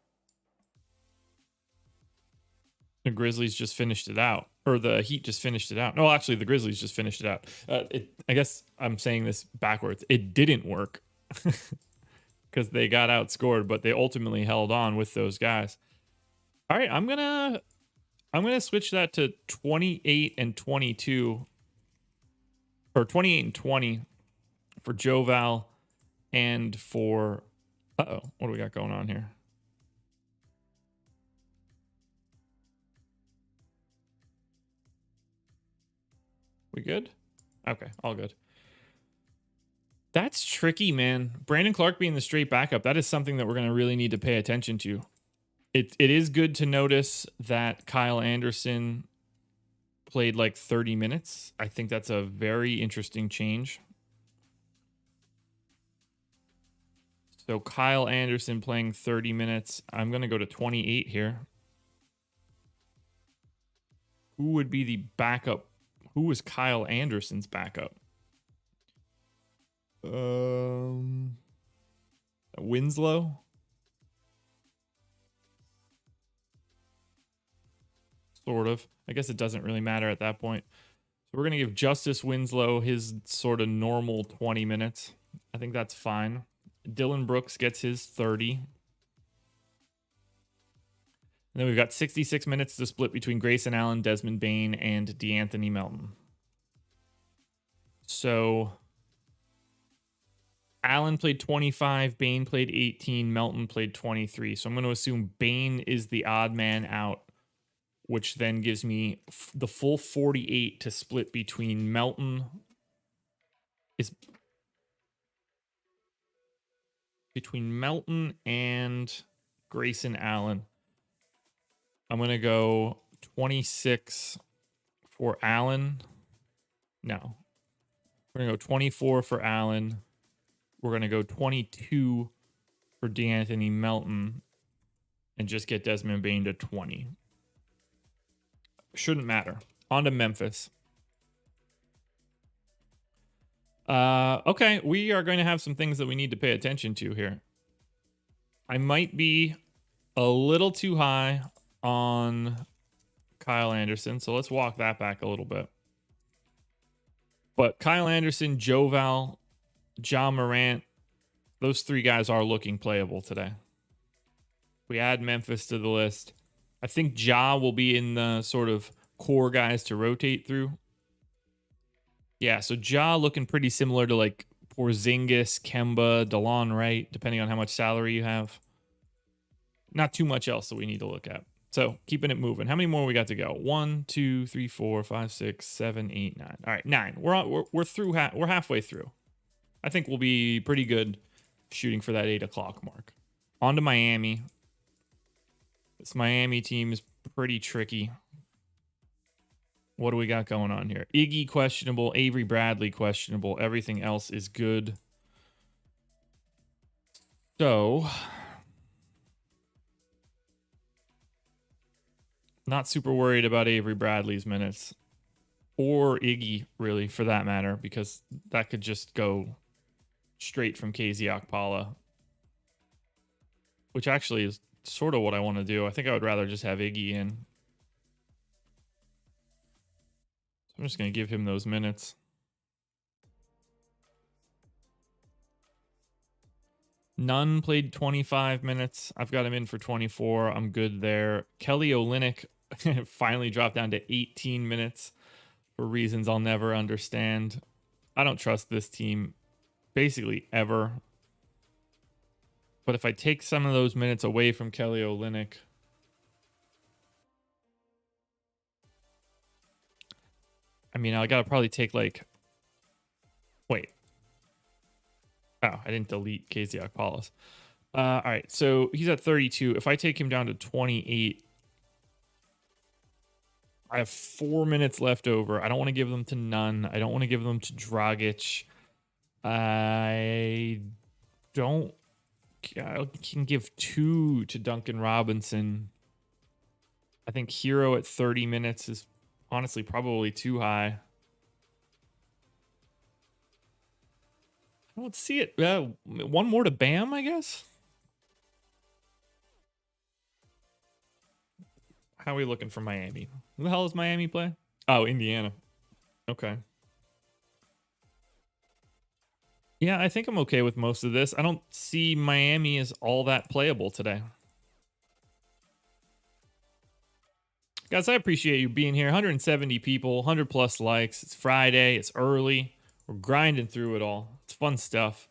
The Grizzlies just finished it out. Or the Heat just finished it out. No, actually, the Grizzlies just finished it out. I guess I'm saying this backwards. It didn't work because they got outscored, but they ultimately held on with those guys. All right, I'm gonna switch that to 28 and 22, or 28 and 20 for Joval and for what do we got going on here? We good? Okay, all good. That's tricky, man. Brandon Clark being the straight backup, that is something that we're going to really need to pay attention to. It is good to notice that Kyle Anderson played like 30 minutes. I think that's a very interesting change. So Kyle Anderson playing 30 minutes. I'm going to go to 28 here. Who would be the backup? Who was Kyle Anderson's backup? Winslow? Sort of. I guess it doesn't really matter at that point. So we're going to give Justice Winslow his sort of normal 20 minutes. I think that's fine. Dylan Brooks gets his 30. And then we've got 66 minutes to split between Grayson Allen, Desmond Bane, and DeAnthony Melton. So Allen played 25, Bane played 18, Melton played 23. So I'm going to assume Bane is the odd man out, which then gives me the full 48 to split between Melton. Between Melton and Grayson Allen. I'm going to go 26 for Allen. No. We're going to go 24 for Allen. We're going to go 22 for DeAnthony Melton and just get Desmond Bane to 20. Shouldn't matter. On to Memphis. Okay, we are going to have some things that we need to pay attention to here. I might be a little too high on Kyle Anderson, so let's walk that back a little bit. But Kyle Anderson, Joval, Ja Morant, those three guys are looking playable today. We add Memphis to the list. I think Ja will be in the sort of core guys to rotate through. Yeah, so Ja looking pretty similar to like Porzingis, Kemba, DeLon Wright, depending on how much salary you have. Not too much else that we need to look at. So keeping it moving. How many more we got to go? 1, 2, 3, 4, 5, 6, 7, 8, 9. All right, 9. We're through. We're halfway through. I think we'll be pretty good shooting for that 8 o'clock mark. On to Miami. This Miami team is pretty tricky. What do we got going on here? Iggy questionable, Avery Bradley questionable. Everything else is good. So not super worried about Avery Bradley's minutes or Iggy, really, for that matter, because that could just go straight from KZ Okpala, which actually is sort of what I want to do. I think I would rather just have Iggy in. So I'm just going to give him those minutes. Nunn played 25 minutes. I've got him in for 24. I'm good there. Kelly Olynyk finally dropped down to 18 minutes for reasons I'll never understand. I don't trust this team basically ever. But if I take some of those minutes away from Kelly Olynyk, I mean, I gotta probably take like, wait. Oh, I didn't delete KZ Okpala. All right, so he's at 32. If I take him down to 28, I have 4 minutes left over. I don't want to give them to Nunn. I don't want to give them to Dragic. I don't I can give 2 to Duncan Robinson. I think Hero at 30 minutes is honestly probably too high. Let's see it. One more to Bam, I guess. How are we looking for Miami? Who the hell does Miami play? Oh, Indiana. Okay. Yeah, I think I'm okay with most of this. I don't see Miami as all that playable today. Guys, I appreciate you being here. 170 people, 100 plus likes. It's Friday. It's early. We're grinding through it all. It's fun stuff.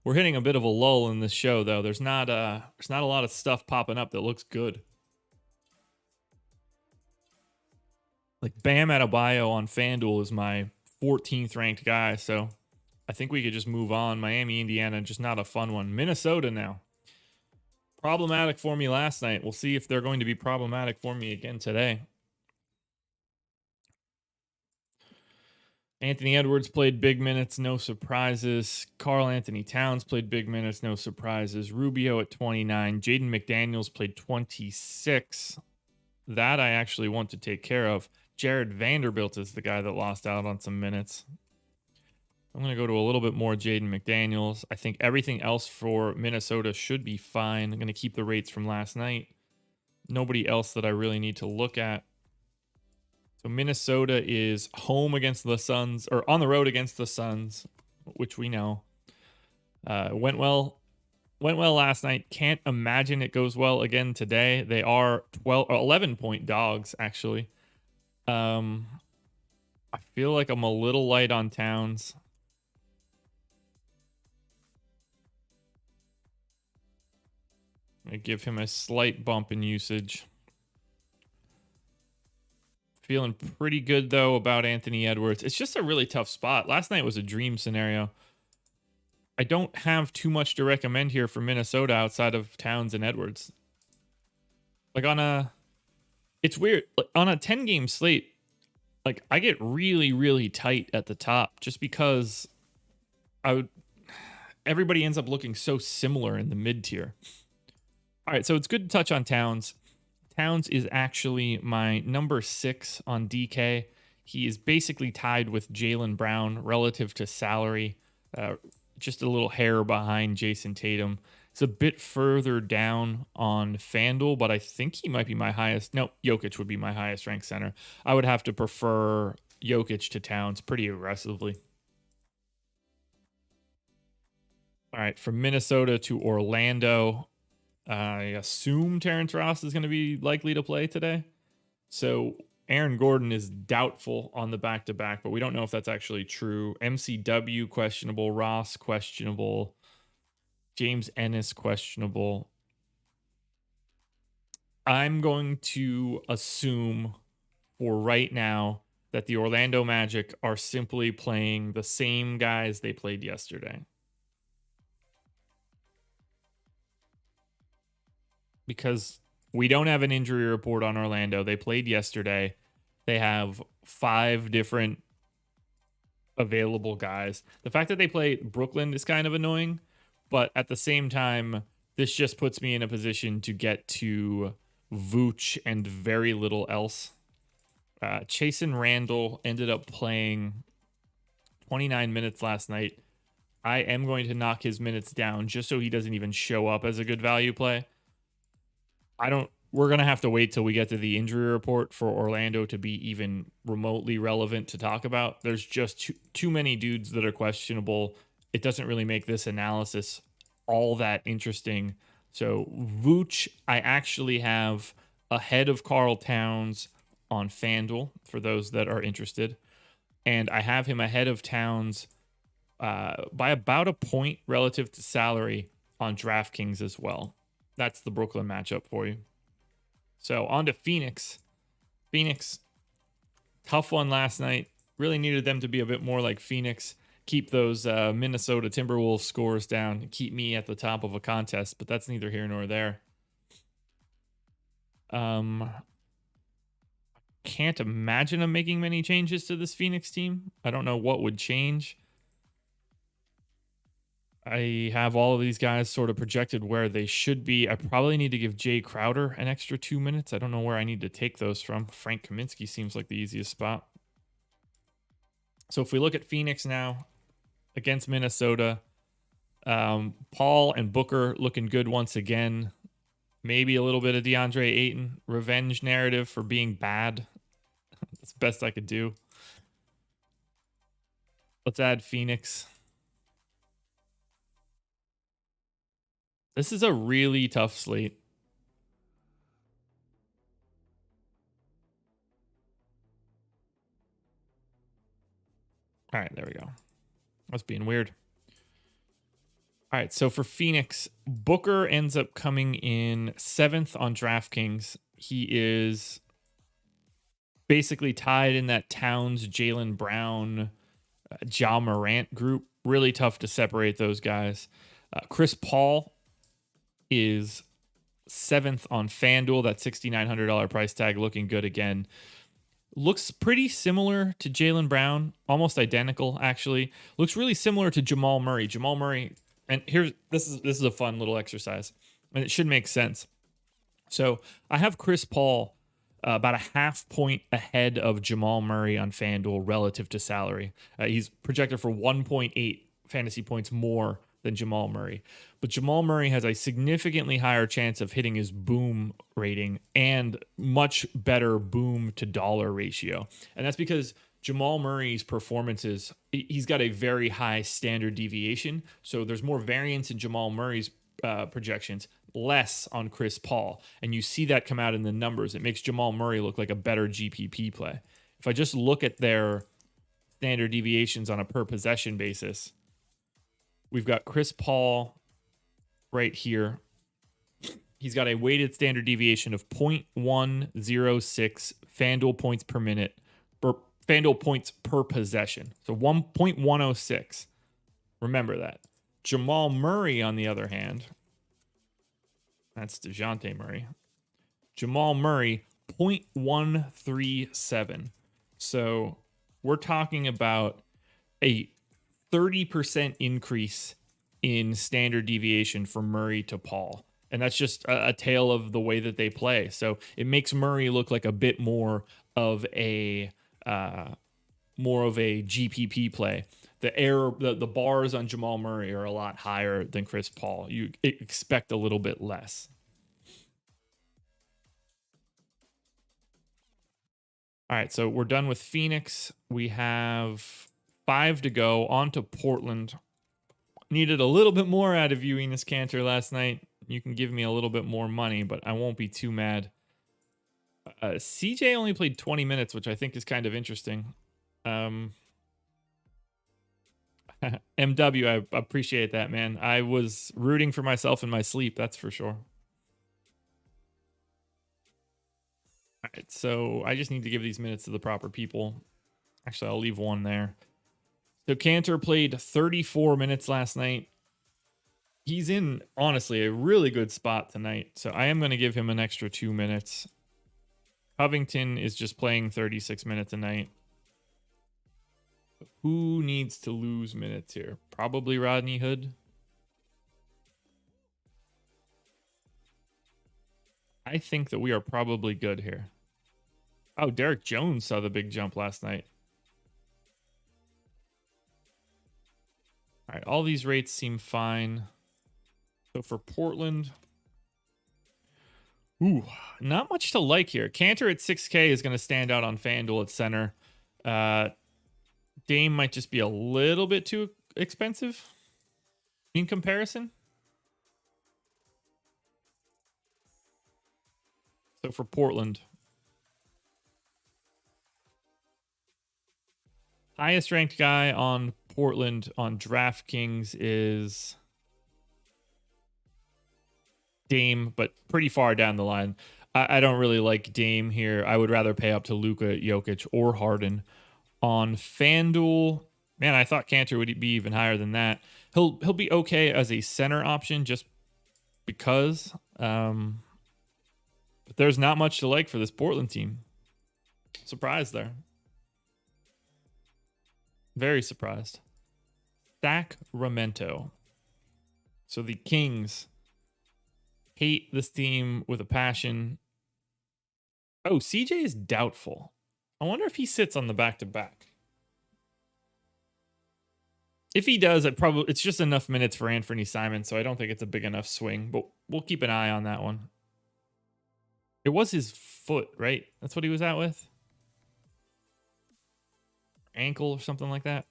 We're hitting a bit of a lull in this show, though. There's not a lot of stuff popping up that looks good. Like Bam Adebayo on FanDuel is my 14th ranked guy, so I think we could just move on. Miami, Indiana, just not a fun one. Minnesota now. Problematic for me last night. We'll see if they're going to be problematic for me again today. Anthony Edwards played big minutes, no surprises. Karl Anthony Towns played big minutes, no surprises. Rubio at 29. Jaden McDaniels played 26. That I actually want to take care of. Jared Vanderbilt is the guy that lost out on some minutes. I'm going to go to a little bit more Jaden McDaniels. I think everything else for Minnesota should be fine. I'm going to keep the rates from last night. Nobody else that I really need to look at. So Minnesota is home against the Suns, or on the road against the Suns, which we know. Went well last night. Can't imagine it goes well again today. They are 11-point dogs, actually. I feel like I'm a little light on Towns. I give him a slight bump in usage. Feeling pretty good, though, about Anthony Edwards. It's just a really tough spot. Last night was a dream scenario. I don't have too much to recommend here for Minnesota outside of Towns and Edwards. Like it's weird. Like on a 10-game slate, like I get really, really tight at the top just because everybody ends up looking so similar in the mid-tier. All right, so it's good to touch on Towns. Towns is actually my number 6 on DK. He is basically tied with Jaylen Brown relative to salary, just a little hair behind Jason Tatum. It's a bit further down on FanDuel, but I think he might be my highest. No, Jokic would be my highest ranked center. I would have to prefer Jokic to Towns pretty aggressively. All right, from Minnesota to Orlando. I assume Terrence Ross is going to be likely to play today. So Aaron Gordon is doubtful on the back-to-back, but we don't know if that's actually true. MCW questionable, Ross questionable, James Ennis questionable. I'm going to assume for right now that the Orlando Magic are simply playing the same guys they played yesterday. Because we don't have an injury report on Orlando. They played yesterday. They have 5 different available guys. The fact that they play Brooklyn is kind of annoying, but at the same time, this just puts me in a position to get to Vooch and very little else. Chasen Randall ended up playing 29 minutes last night. I am going to knock his minutes down just so he doesn't even show up as a good value play. We're going to have to wait till we get to the injury report for Orlando to be even remotely relevant to talk about. There's just too many dudes that are questionable. It doesn't really make this analysis all that interesting. So Vooch, I actually have ahead of Karl Towns on FanDuel for those that are interested. And I have him ahead of Towns by about a point relative to salary on DraftKings as well. That's the Brooklyn matchup for you. So on to Phoenix. Phoenix, tough one last night. Really needed them to be a bit more like Phoenix. Keep those Minnesota Timberwolves scores down. Keep me at the top of a contest, but that's neither here nor there. Can't imagine I'm making many changes to this Phoenix team. I don't know what would change. I have all of these guys sort of projected where they should be. I probably need to give Jay Crowder an extra 2 minutes. I don't know where I need to take those from. Frank Kaminsky seems like the easiest spot. So if we look at Phoenix now against Minnesota, Paul and Booker looking good once again. Maybe a little bit of DeAndre Ayton revenge narrative for being bad. That's the best I could do. Let's add Phoenix. This is a really tough slate. All right, there we go. That's being weird. All right, so for Phoenix, Booker ends up coming in 7th on DraftKings. He is basically tied in that Towns, Jaylen Brown, Ja Morant group. Really tough to separate those guys. Chris Paul is 7th on FanDuel. That $6,900 price tag looking good again. Looks pretty similar to Jaylen Brown, almost identical actually. Looks really similar to Jamal Murray. Jamal Murray, and this is a fun little exercise, and it should make sense. So I have Chris Paul about a half point ahead of Jamal Murray on FanDuel relative to salary. He's projected for 1.8 fantasy points more than Jamal Murray. But Jamal Murray has a significantly higher chance of hitting his boom rating and much better boom to dollar ratio. And that's because Jamal Murray's performances, he's got a very high standard deviation. So there's more variance in Jamal Murray's projections, less on Chris Paul. And you see that come out in the numbers. It makes Jamal Murray look like a better GPP play. If I just look at their standard deviations on a per possession basis, we've got Chris Paul right here. He's got a weighted standard deviation of 0.106 FanDuel points per minute, FanDuel points per possession. So 1.106. Remember that. Jamal Murray, on the other hand, that's DeJounte Murray. Jamal Murray, 0.137. So we're talking about a 30% increase in standard deviation from Murray to Paul. And that's just a tale of the way that they play. So it makes Murray look like a bit more of a GPP play. The bars on Jamal Murray are a lot higher than Chris Paul. You expect a little bit less. All right, so we're done with Phoenix. We have 5 to go. On to Portland. Needed a little bit more out of you, Enes Kanter, last night. You can give me a little bit more money, but I won't be too mad. CJ only played 20 minutes, which I think is kind of interesting. MW, I appreciate that, man. I was rooting for myself in my sleep, that's for sure. All right, so I just need to give these minutes to the proper people. Actually, I'll leave one there. So Kanter played 34 minutes last night. He's in, honestly, a really good spot tonight. So I am going to give him an extra 2 minutes. Covington is just playing 36 minutes a night. Who needs to lose minutes here? Probably Rodney Hood. I think that we are probably good here. Oh, Derek Jones saw the big jump last night. All right, all these rates seem fine. So for Portland, not much to like here. Kanter at 6K is going to stand out on FanDuel at center. Dame might just be a little bit too expensive in comparison. So for Portland, highest ranked guy on Portland on DraftKings is Dame, but pretty far down the line. I don't really like Dame here. I would rather pay up to Luka, Jokic, or Harden. On FanDuel, man, I thought Kanter would be even higher than that. He'll be okay as a center option just because. But there's not much to like for this Portland team. Surprised there. Very surprised. Sacramento. So the Kings hate this team with a passion. Oh, CJ is doubtful. I wonder if he sits on the back-to-back. If he does, it's just enough minutes for Anthony Simon, so I don't think it's a big enough swing, but we'll keep an eye on that one. It was his foot, right? That's what he was out with? Ankle or something like that?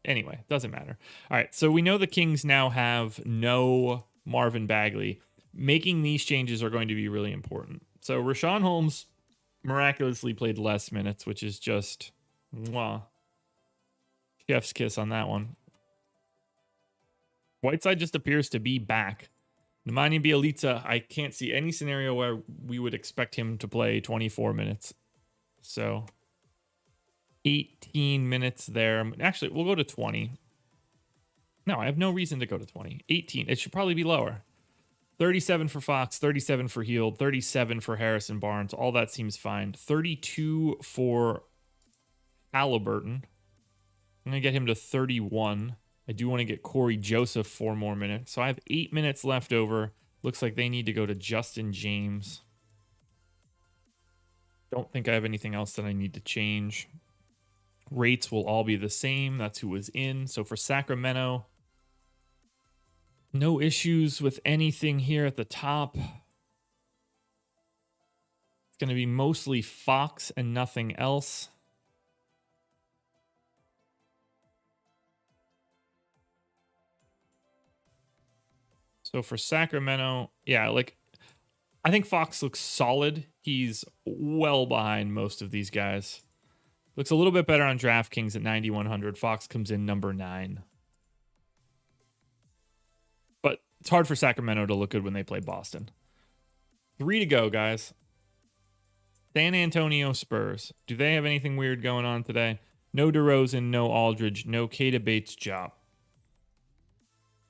Anyway, doesn't matter. All right, so we know the Kings now have no Marvin Bagley. Making these changes are going to be really important. So Rashawn Holmes miraculously played less minutes, which is just, mwah. Chef's kiss on that one. Whiteside just appears to be back. Nemanja Bjelica, I can't see any scenario where we would expect him to play 24 minutes. So 18 minutes there. Actually, we'll go to 20. No, I have no reason to go to 20. 18. It should probably be lower. 37 for Fox, 37 for Hield, 37 for Harrison Barnes. All that seems fine. 32 for Halliburton. I'm going to get him to 31. I do want to get Corey Joseph 4 more minutes. So I have 8 minutes left over. Looks like they need to go to Justin James. Don't think I have anything else that I need to change. Rates will all be the same. That's who was in. So for Sacramento, no issues with anything here at the top. It's going to be mostly Fox and nothing else. So for Sacramento, yeah, like I think Fox looks solid. He's well behind most of these guys. Looks a little bit better on DraftKings at 9,100. Fox comes in number 9. But it's hard for Sacramento to look good when they play Boston. 3 to go, guys. San Antonio Spurs. Do they have anything weird going on today? No DeRozan, no Aldridge, no Keita Bates-Diop.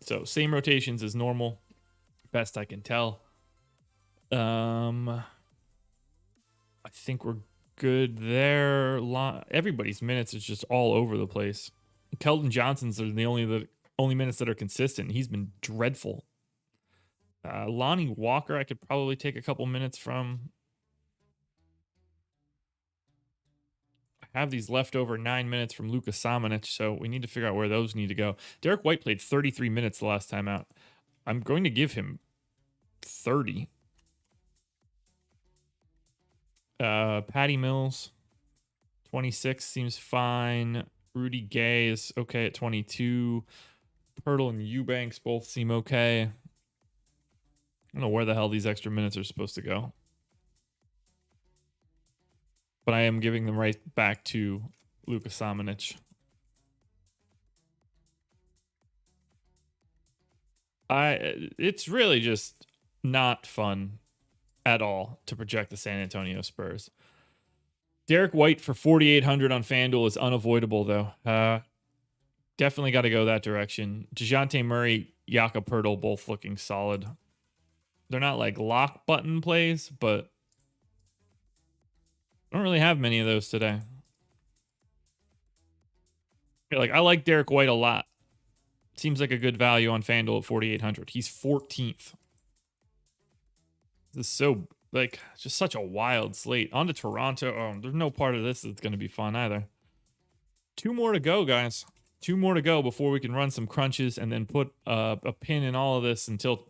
So same rotations as normal, best I can tell. I think we're good there. Everybody's minutes is just all over the place. Keldon Johnson's are the only minutes that are consistent. He's been dreadful. Lonnie Walker, I could probably take a couple minutes from. I have these leftover 9 minutes from Luka Samanic, so we need to figure out where those need to go. Derek White played 33 minutes the last time out. I'm going to give him 30. Patty Mills, 26 seems fine. Rudy Gay is okay at 22. Pirtle and Eubanks both seem okay. I don't know where the hell these extra minutes are supposed to go. But I am giving them right back to Luka Samanic. It's really just not fun at all to project the San Antonio Spurs. Derek White for 4,800 on FanDuel is unavoidable, though. Definitely got to go that direction. DeJounte Murray, Jakob Poeltl, both looking solid. They're not like lock button plays, but I don't really have many of those today. I like Derek White a lot. Seems like a good value on FanDuel at 4,800. He's 14th. This is so, just such a wild slate. On to Toronto. Oh, there's no part of this that's going to be fun either. 2 more to go, guys. 2 more to go before we can run some crunches and then put a pin in all of this until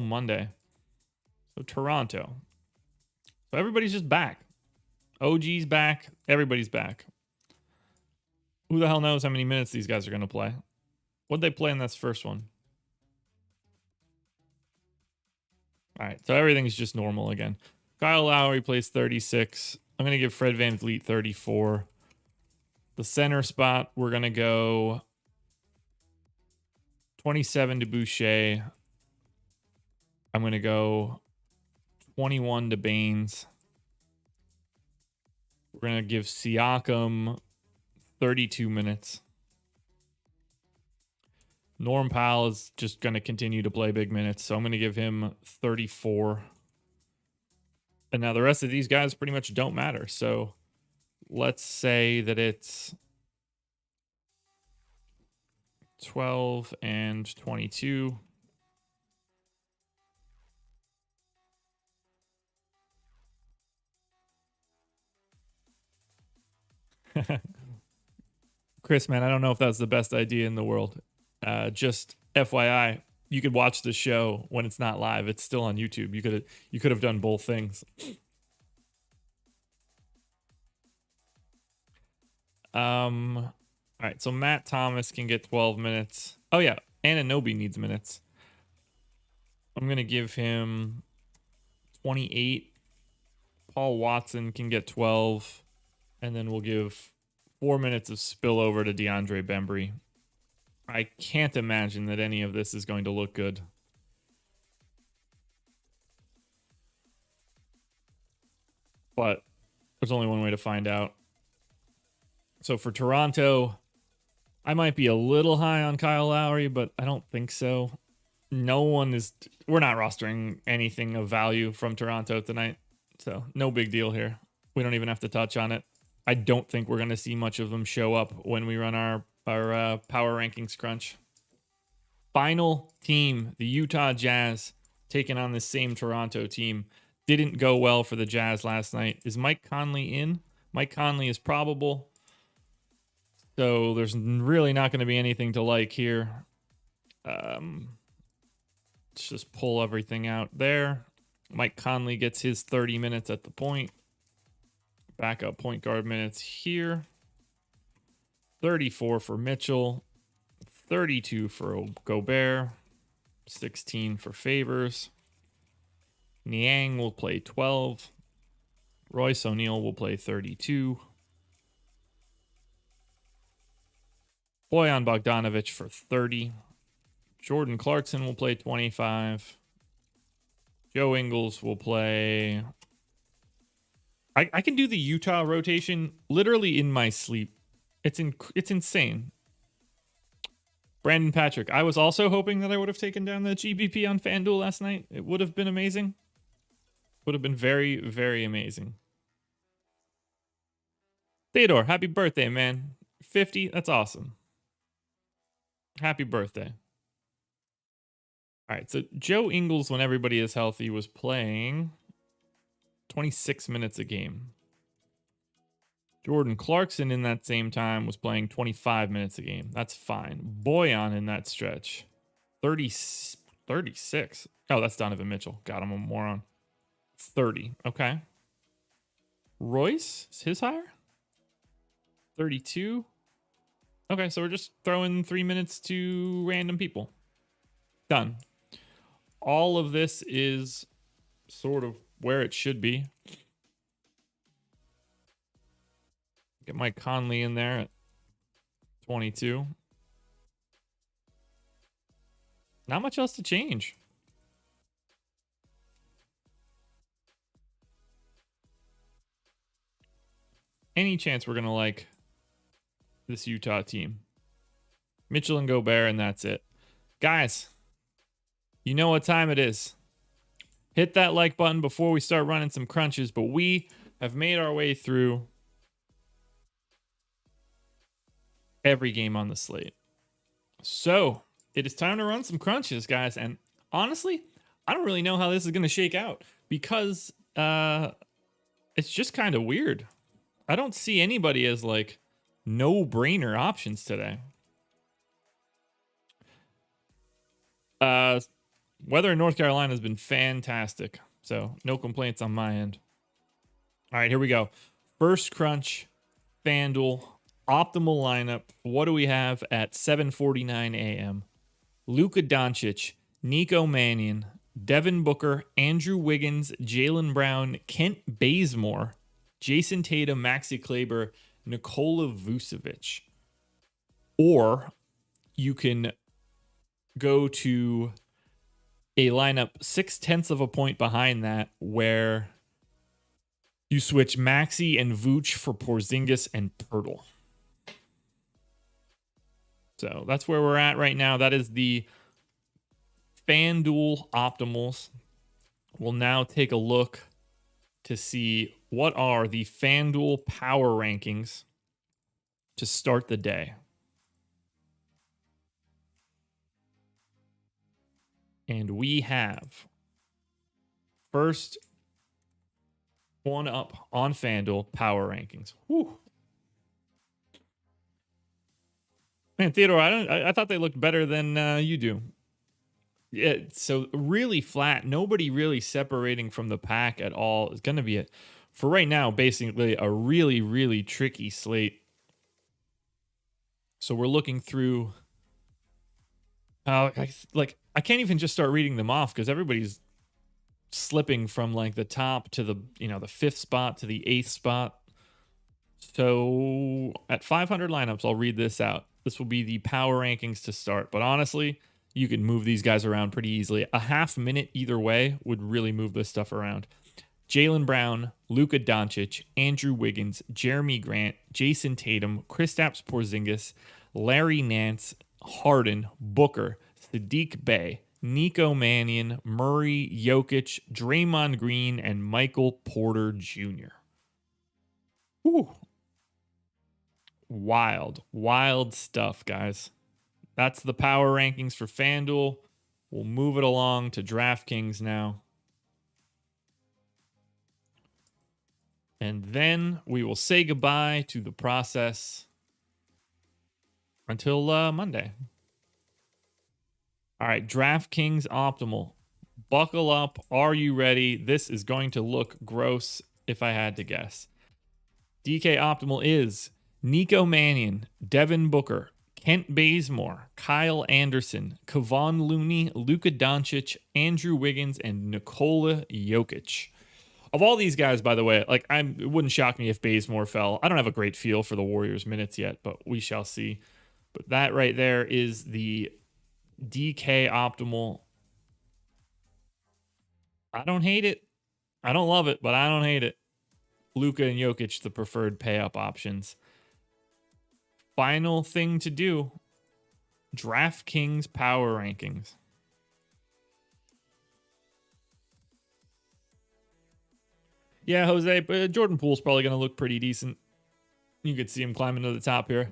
Monday. So Toronto. So everybody's just back. OG's back. Everybody's back. Who the hell knows how many minutes these guys are going to play? What'd they play in this first one? All right, so everything's just normal again. Kyle Lowry plays 36. I'm going to give Fred VanVleet 34. The center spot, we're going to go 27 to Boucher. I'm going to go 21 to Baines. We're going to give Siakam 32 minutes. Norm Powell is just going to continue to play big minutes, so I'm going to give him 34. And now the rest of these guys pretty much don't matter. So let's say that it's 12 and 22. Chris, man, I don't know if that's the best idea in the world. Just FYI, you could watch the show when it's not live. It's still on YouTube. You could have done both things. All right, so Matt Thomas can get 12 minutes. Oh yeah, Anunoby needs minutes. I'm gonna give him 28. Paul Watson can get 12, and then we'll give 4 minutes of spillover to DeAndre Bembry. I can't imagine that any of this is going to look good. But there's only one way to find out. So for Toronto, I might be a little high on Kyle Lowry, but I don't think so. We're not rostering anything of value from Toronto tonight. So no big deal here. We don't even have to touch on it. I don't think we're going to see much of them show up when we run our power rankings crunch. Final team, the Utah Jazz, taking on the same Toronto team. Didn't go well for the Jazz last night. Is Mike Conley in? Mike Conley is probable. So there's really not going to be anything to like here. Let's just pull everything out there. Mike Conley gets his 30 minutes at the point. Backup point guard minutes here. 34 for Mitchell. 32 for Gobert. 16 for Favors. Niang will play 12. Royce O'Neal will play 32. Bojan Bogdanovic for 30. Jordan Clarkson will play 25. Joe Ingles will play. I can do the Utah rotation literally in my sleep. It's insane. Brandon Patrick. I was also hoping that I would have taken down the GBP on FanDuel last night. It would have been amazing. Would have been very, very amazing. Theodore, happy birthday, man. 50, that's awesome. Happy birthday. All right, so Joe Ingles, when everybody is healthy, was playing 26 minutes a game. Jordan Clarkson in that same time was playing 25 minutes a game. That's fine. Bojan in that stretch, 36. Oh, that's Donovan Mitchell. God, I'm a moron. 30. Okay. Royce, is his higher? 32. Okay, so we're just throwing 3 minutes to random people. Done. All of this is sort of where it should be. Get Mike Conley in there at 22. Not much else to change. Any chance we're going to like this Utah team? Mitchell and Gobert, and that's it. Guys, you know what time it is. Hit that like button before we start running some crunches, but we have made our way through every game on the slate. So it is time to run some crunches, guys. And honestly, I don't really know how this is going to shake out because it's just kind of weird. I don't see anybody as like no-brainer options today. Weather in North Carolina has been fantastic, so no complaints on my end. All right, here we go. First crunch, FanDuel, optimal lineup. What do we have at 7:49 a.m.? Luka Doncic, Nico Mannion, Devin Booker, Andrew Wiggins, Jaylen Brown, Kent Bazemore, Jason Tatum, Maxi Kleber, Nikola Vucevic. Or you can go to a lineup 0.6 of a point behind that where you switch Maxi and Vooch for Porzingis and Pirtle. So that's where we're at right now. That is the FanDuel optimals. We'll now take a look to see what are the FanDuel power rankings to start the day. And we have first one up on FanDuel power rankings. Whew. Man, Theodore, I thought they looked better than you do. Yeah, so really flat. Nobody really separating from the pack at all. It's going to be for right now, basically a really, really tricky slate. So we're looking through. I can't even just start reading them off because everybody's slipping from like the top to the the fifth spot to the eighth spot. So at 500 lineups, I'll read this out. This will be the power rankings to start. But honestly, you can move these guys around pretty easily. A half minute either way would really move this stuff around. Jaylen Brown, Luka Doncic, Andrew Wiggins, Jeremy Grant, Jason Tatum, Kristaps Porzingis, Larry Nance, Harden, Booker, Sadiq Bey, Nico Mannion, Murray, Jokic, Draymond Green, and Michael Porter Jr. Whew. Wild stuff, guys. That's the power rankings for FanDuel. We'll move it along to DraftKings now. And then we will say goodbye to the process until Monday. All right, DraftKings Optimal. Buckle up. Are you ready? This is going to look gross if I had to guess. DK Optimal is Nico Mannion, Devin Booker, Kent Bazemore, Kyle Anderson, Kevon Looney, Luka Doncic, Andrew Wiggins, and Nikola Jokic. Of all these guys, by the way, it wouldn't shock me if Bazemore fell. I don't have a great feel for the Warriors minutes yet, but we shall see. But that right there is the DK Optimal. I don't hate it. I don't love it, but I don't hate it. Luka and Jokic, the preferred pay-up options. Final thing to do, DraftKings power rankings. Yeah, Jose, but Jordan Poole's probably going to look pretty decent. You could see him climbing to the top here.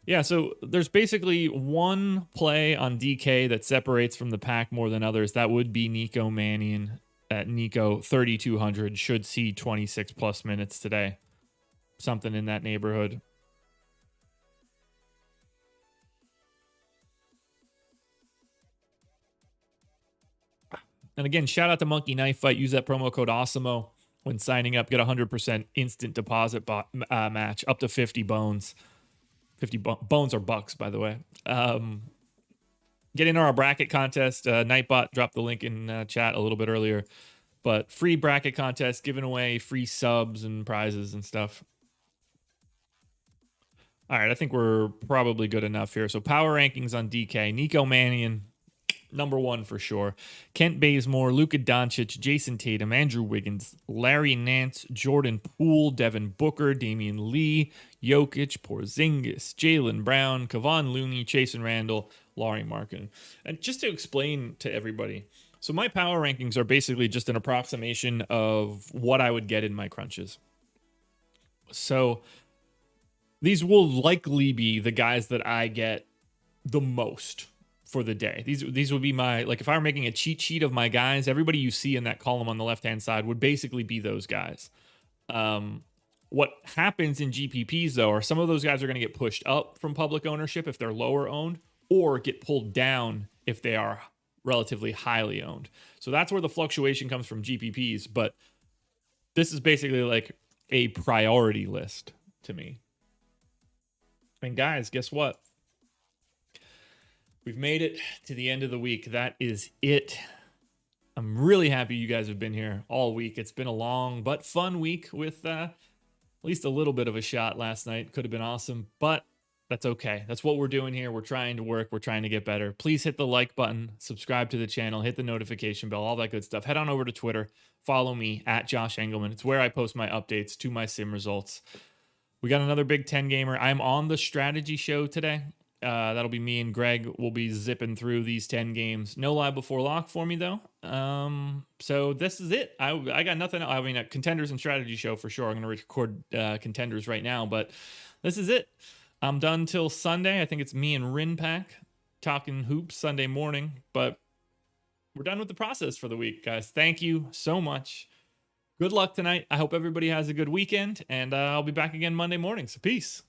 Yeah, so there's basically one play on DK that separates from the pack more than others. That would be Nico Mannion at Nico 3,200. Should see 26 plus minutes today. Something in that neighborhood. And again, shout out to Monkey Knife Fight. Use that promo code Awesemo when signing up. Get 100% instant deposit match up to 50 bones. 50 bones are bucks, by the way. Get in our bracket contest. Nightbot dropped the link in chat a little bit earlier. But free bracket contest, giving away free subs and prizes and stuff. All right, I think we're probably good enough here. So power rankings on DK. Nico Mannion, number one for sure. Kent Bazemore, Luka Doncic, Jason Tatum, Andrew Wiggins, Larry Nance, Jordan Poole, Devin Booker, Damian Lee, Jokic, Porzingis, Jaylen Brown, Kevon Looney, Chase and Randall, Lauri Markkanen. And just to explain to everybody, so my power rankings are basically just an approximation of what I would get in my crunches. So these will likely be the guys that I get the most for the day. These would be my, like, if I were making a cheat sheet of my guys, everybody you see in that column on the left-hand side would basically be those guys. What happens in GPPs, though, are some of those guys are going to get pushed up from public ownership if they're lower owned, or get pulled down if they are relatively highly owned. So that's where the fluctuation comes from GPPs. But this is basically like a priority list to me. And guys, guess what? We've made it to the end of the week. That is it. I'm really happy you guys have been here all week. It's been a long but fun week with at least a little bit of a shot last night. Could have been awesome, but that's okay. That's what we're doing here. We're trying to work. We're trying to get better. Please hit the like button, subscribe to the channel, hit the notification bell, all that good stuff. Head on over to Twitter. Follow me at Josh Engleman. It's where I post my updates to my sim results. We got another Big 10 gamer. I'm on the strategy show today. That'll be me and Greg. We'll be zipping through these 10 games. No live before lock for me, though. So this is it. I got nothing. I mean, a contenders and strategy show for sure. I'm going to record contenders right now, but this is it. I'm done till Sunday. I think it's me and Rinpack talking hoops Sunday morning, but we're done with the process for the week, guys. Thank you so much. Good luck tonight. I hope everybody has a good weekend, and I'll be back again Monday morning. So peace.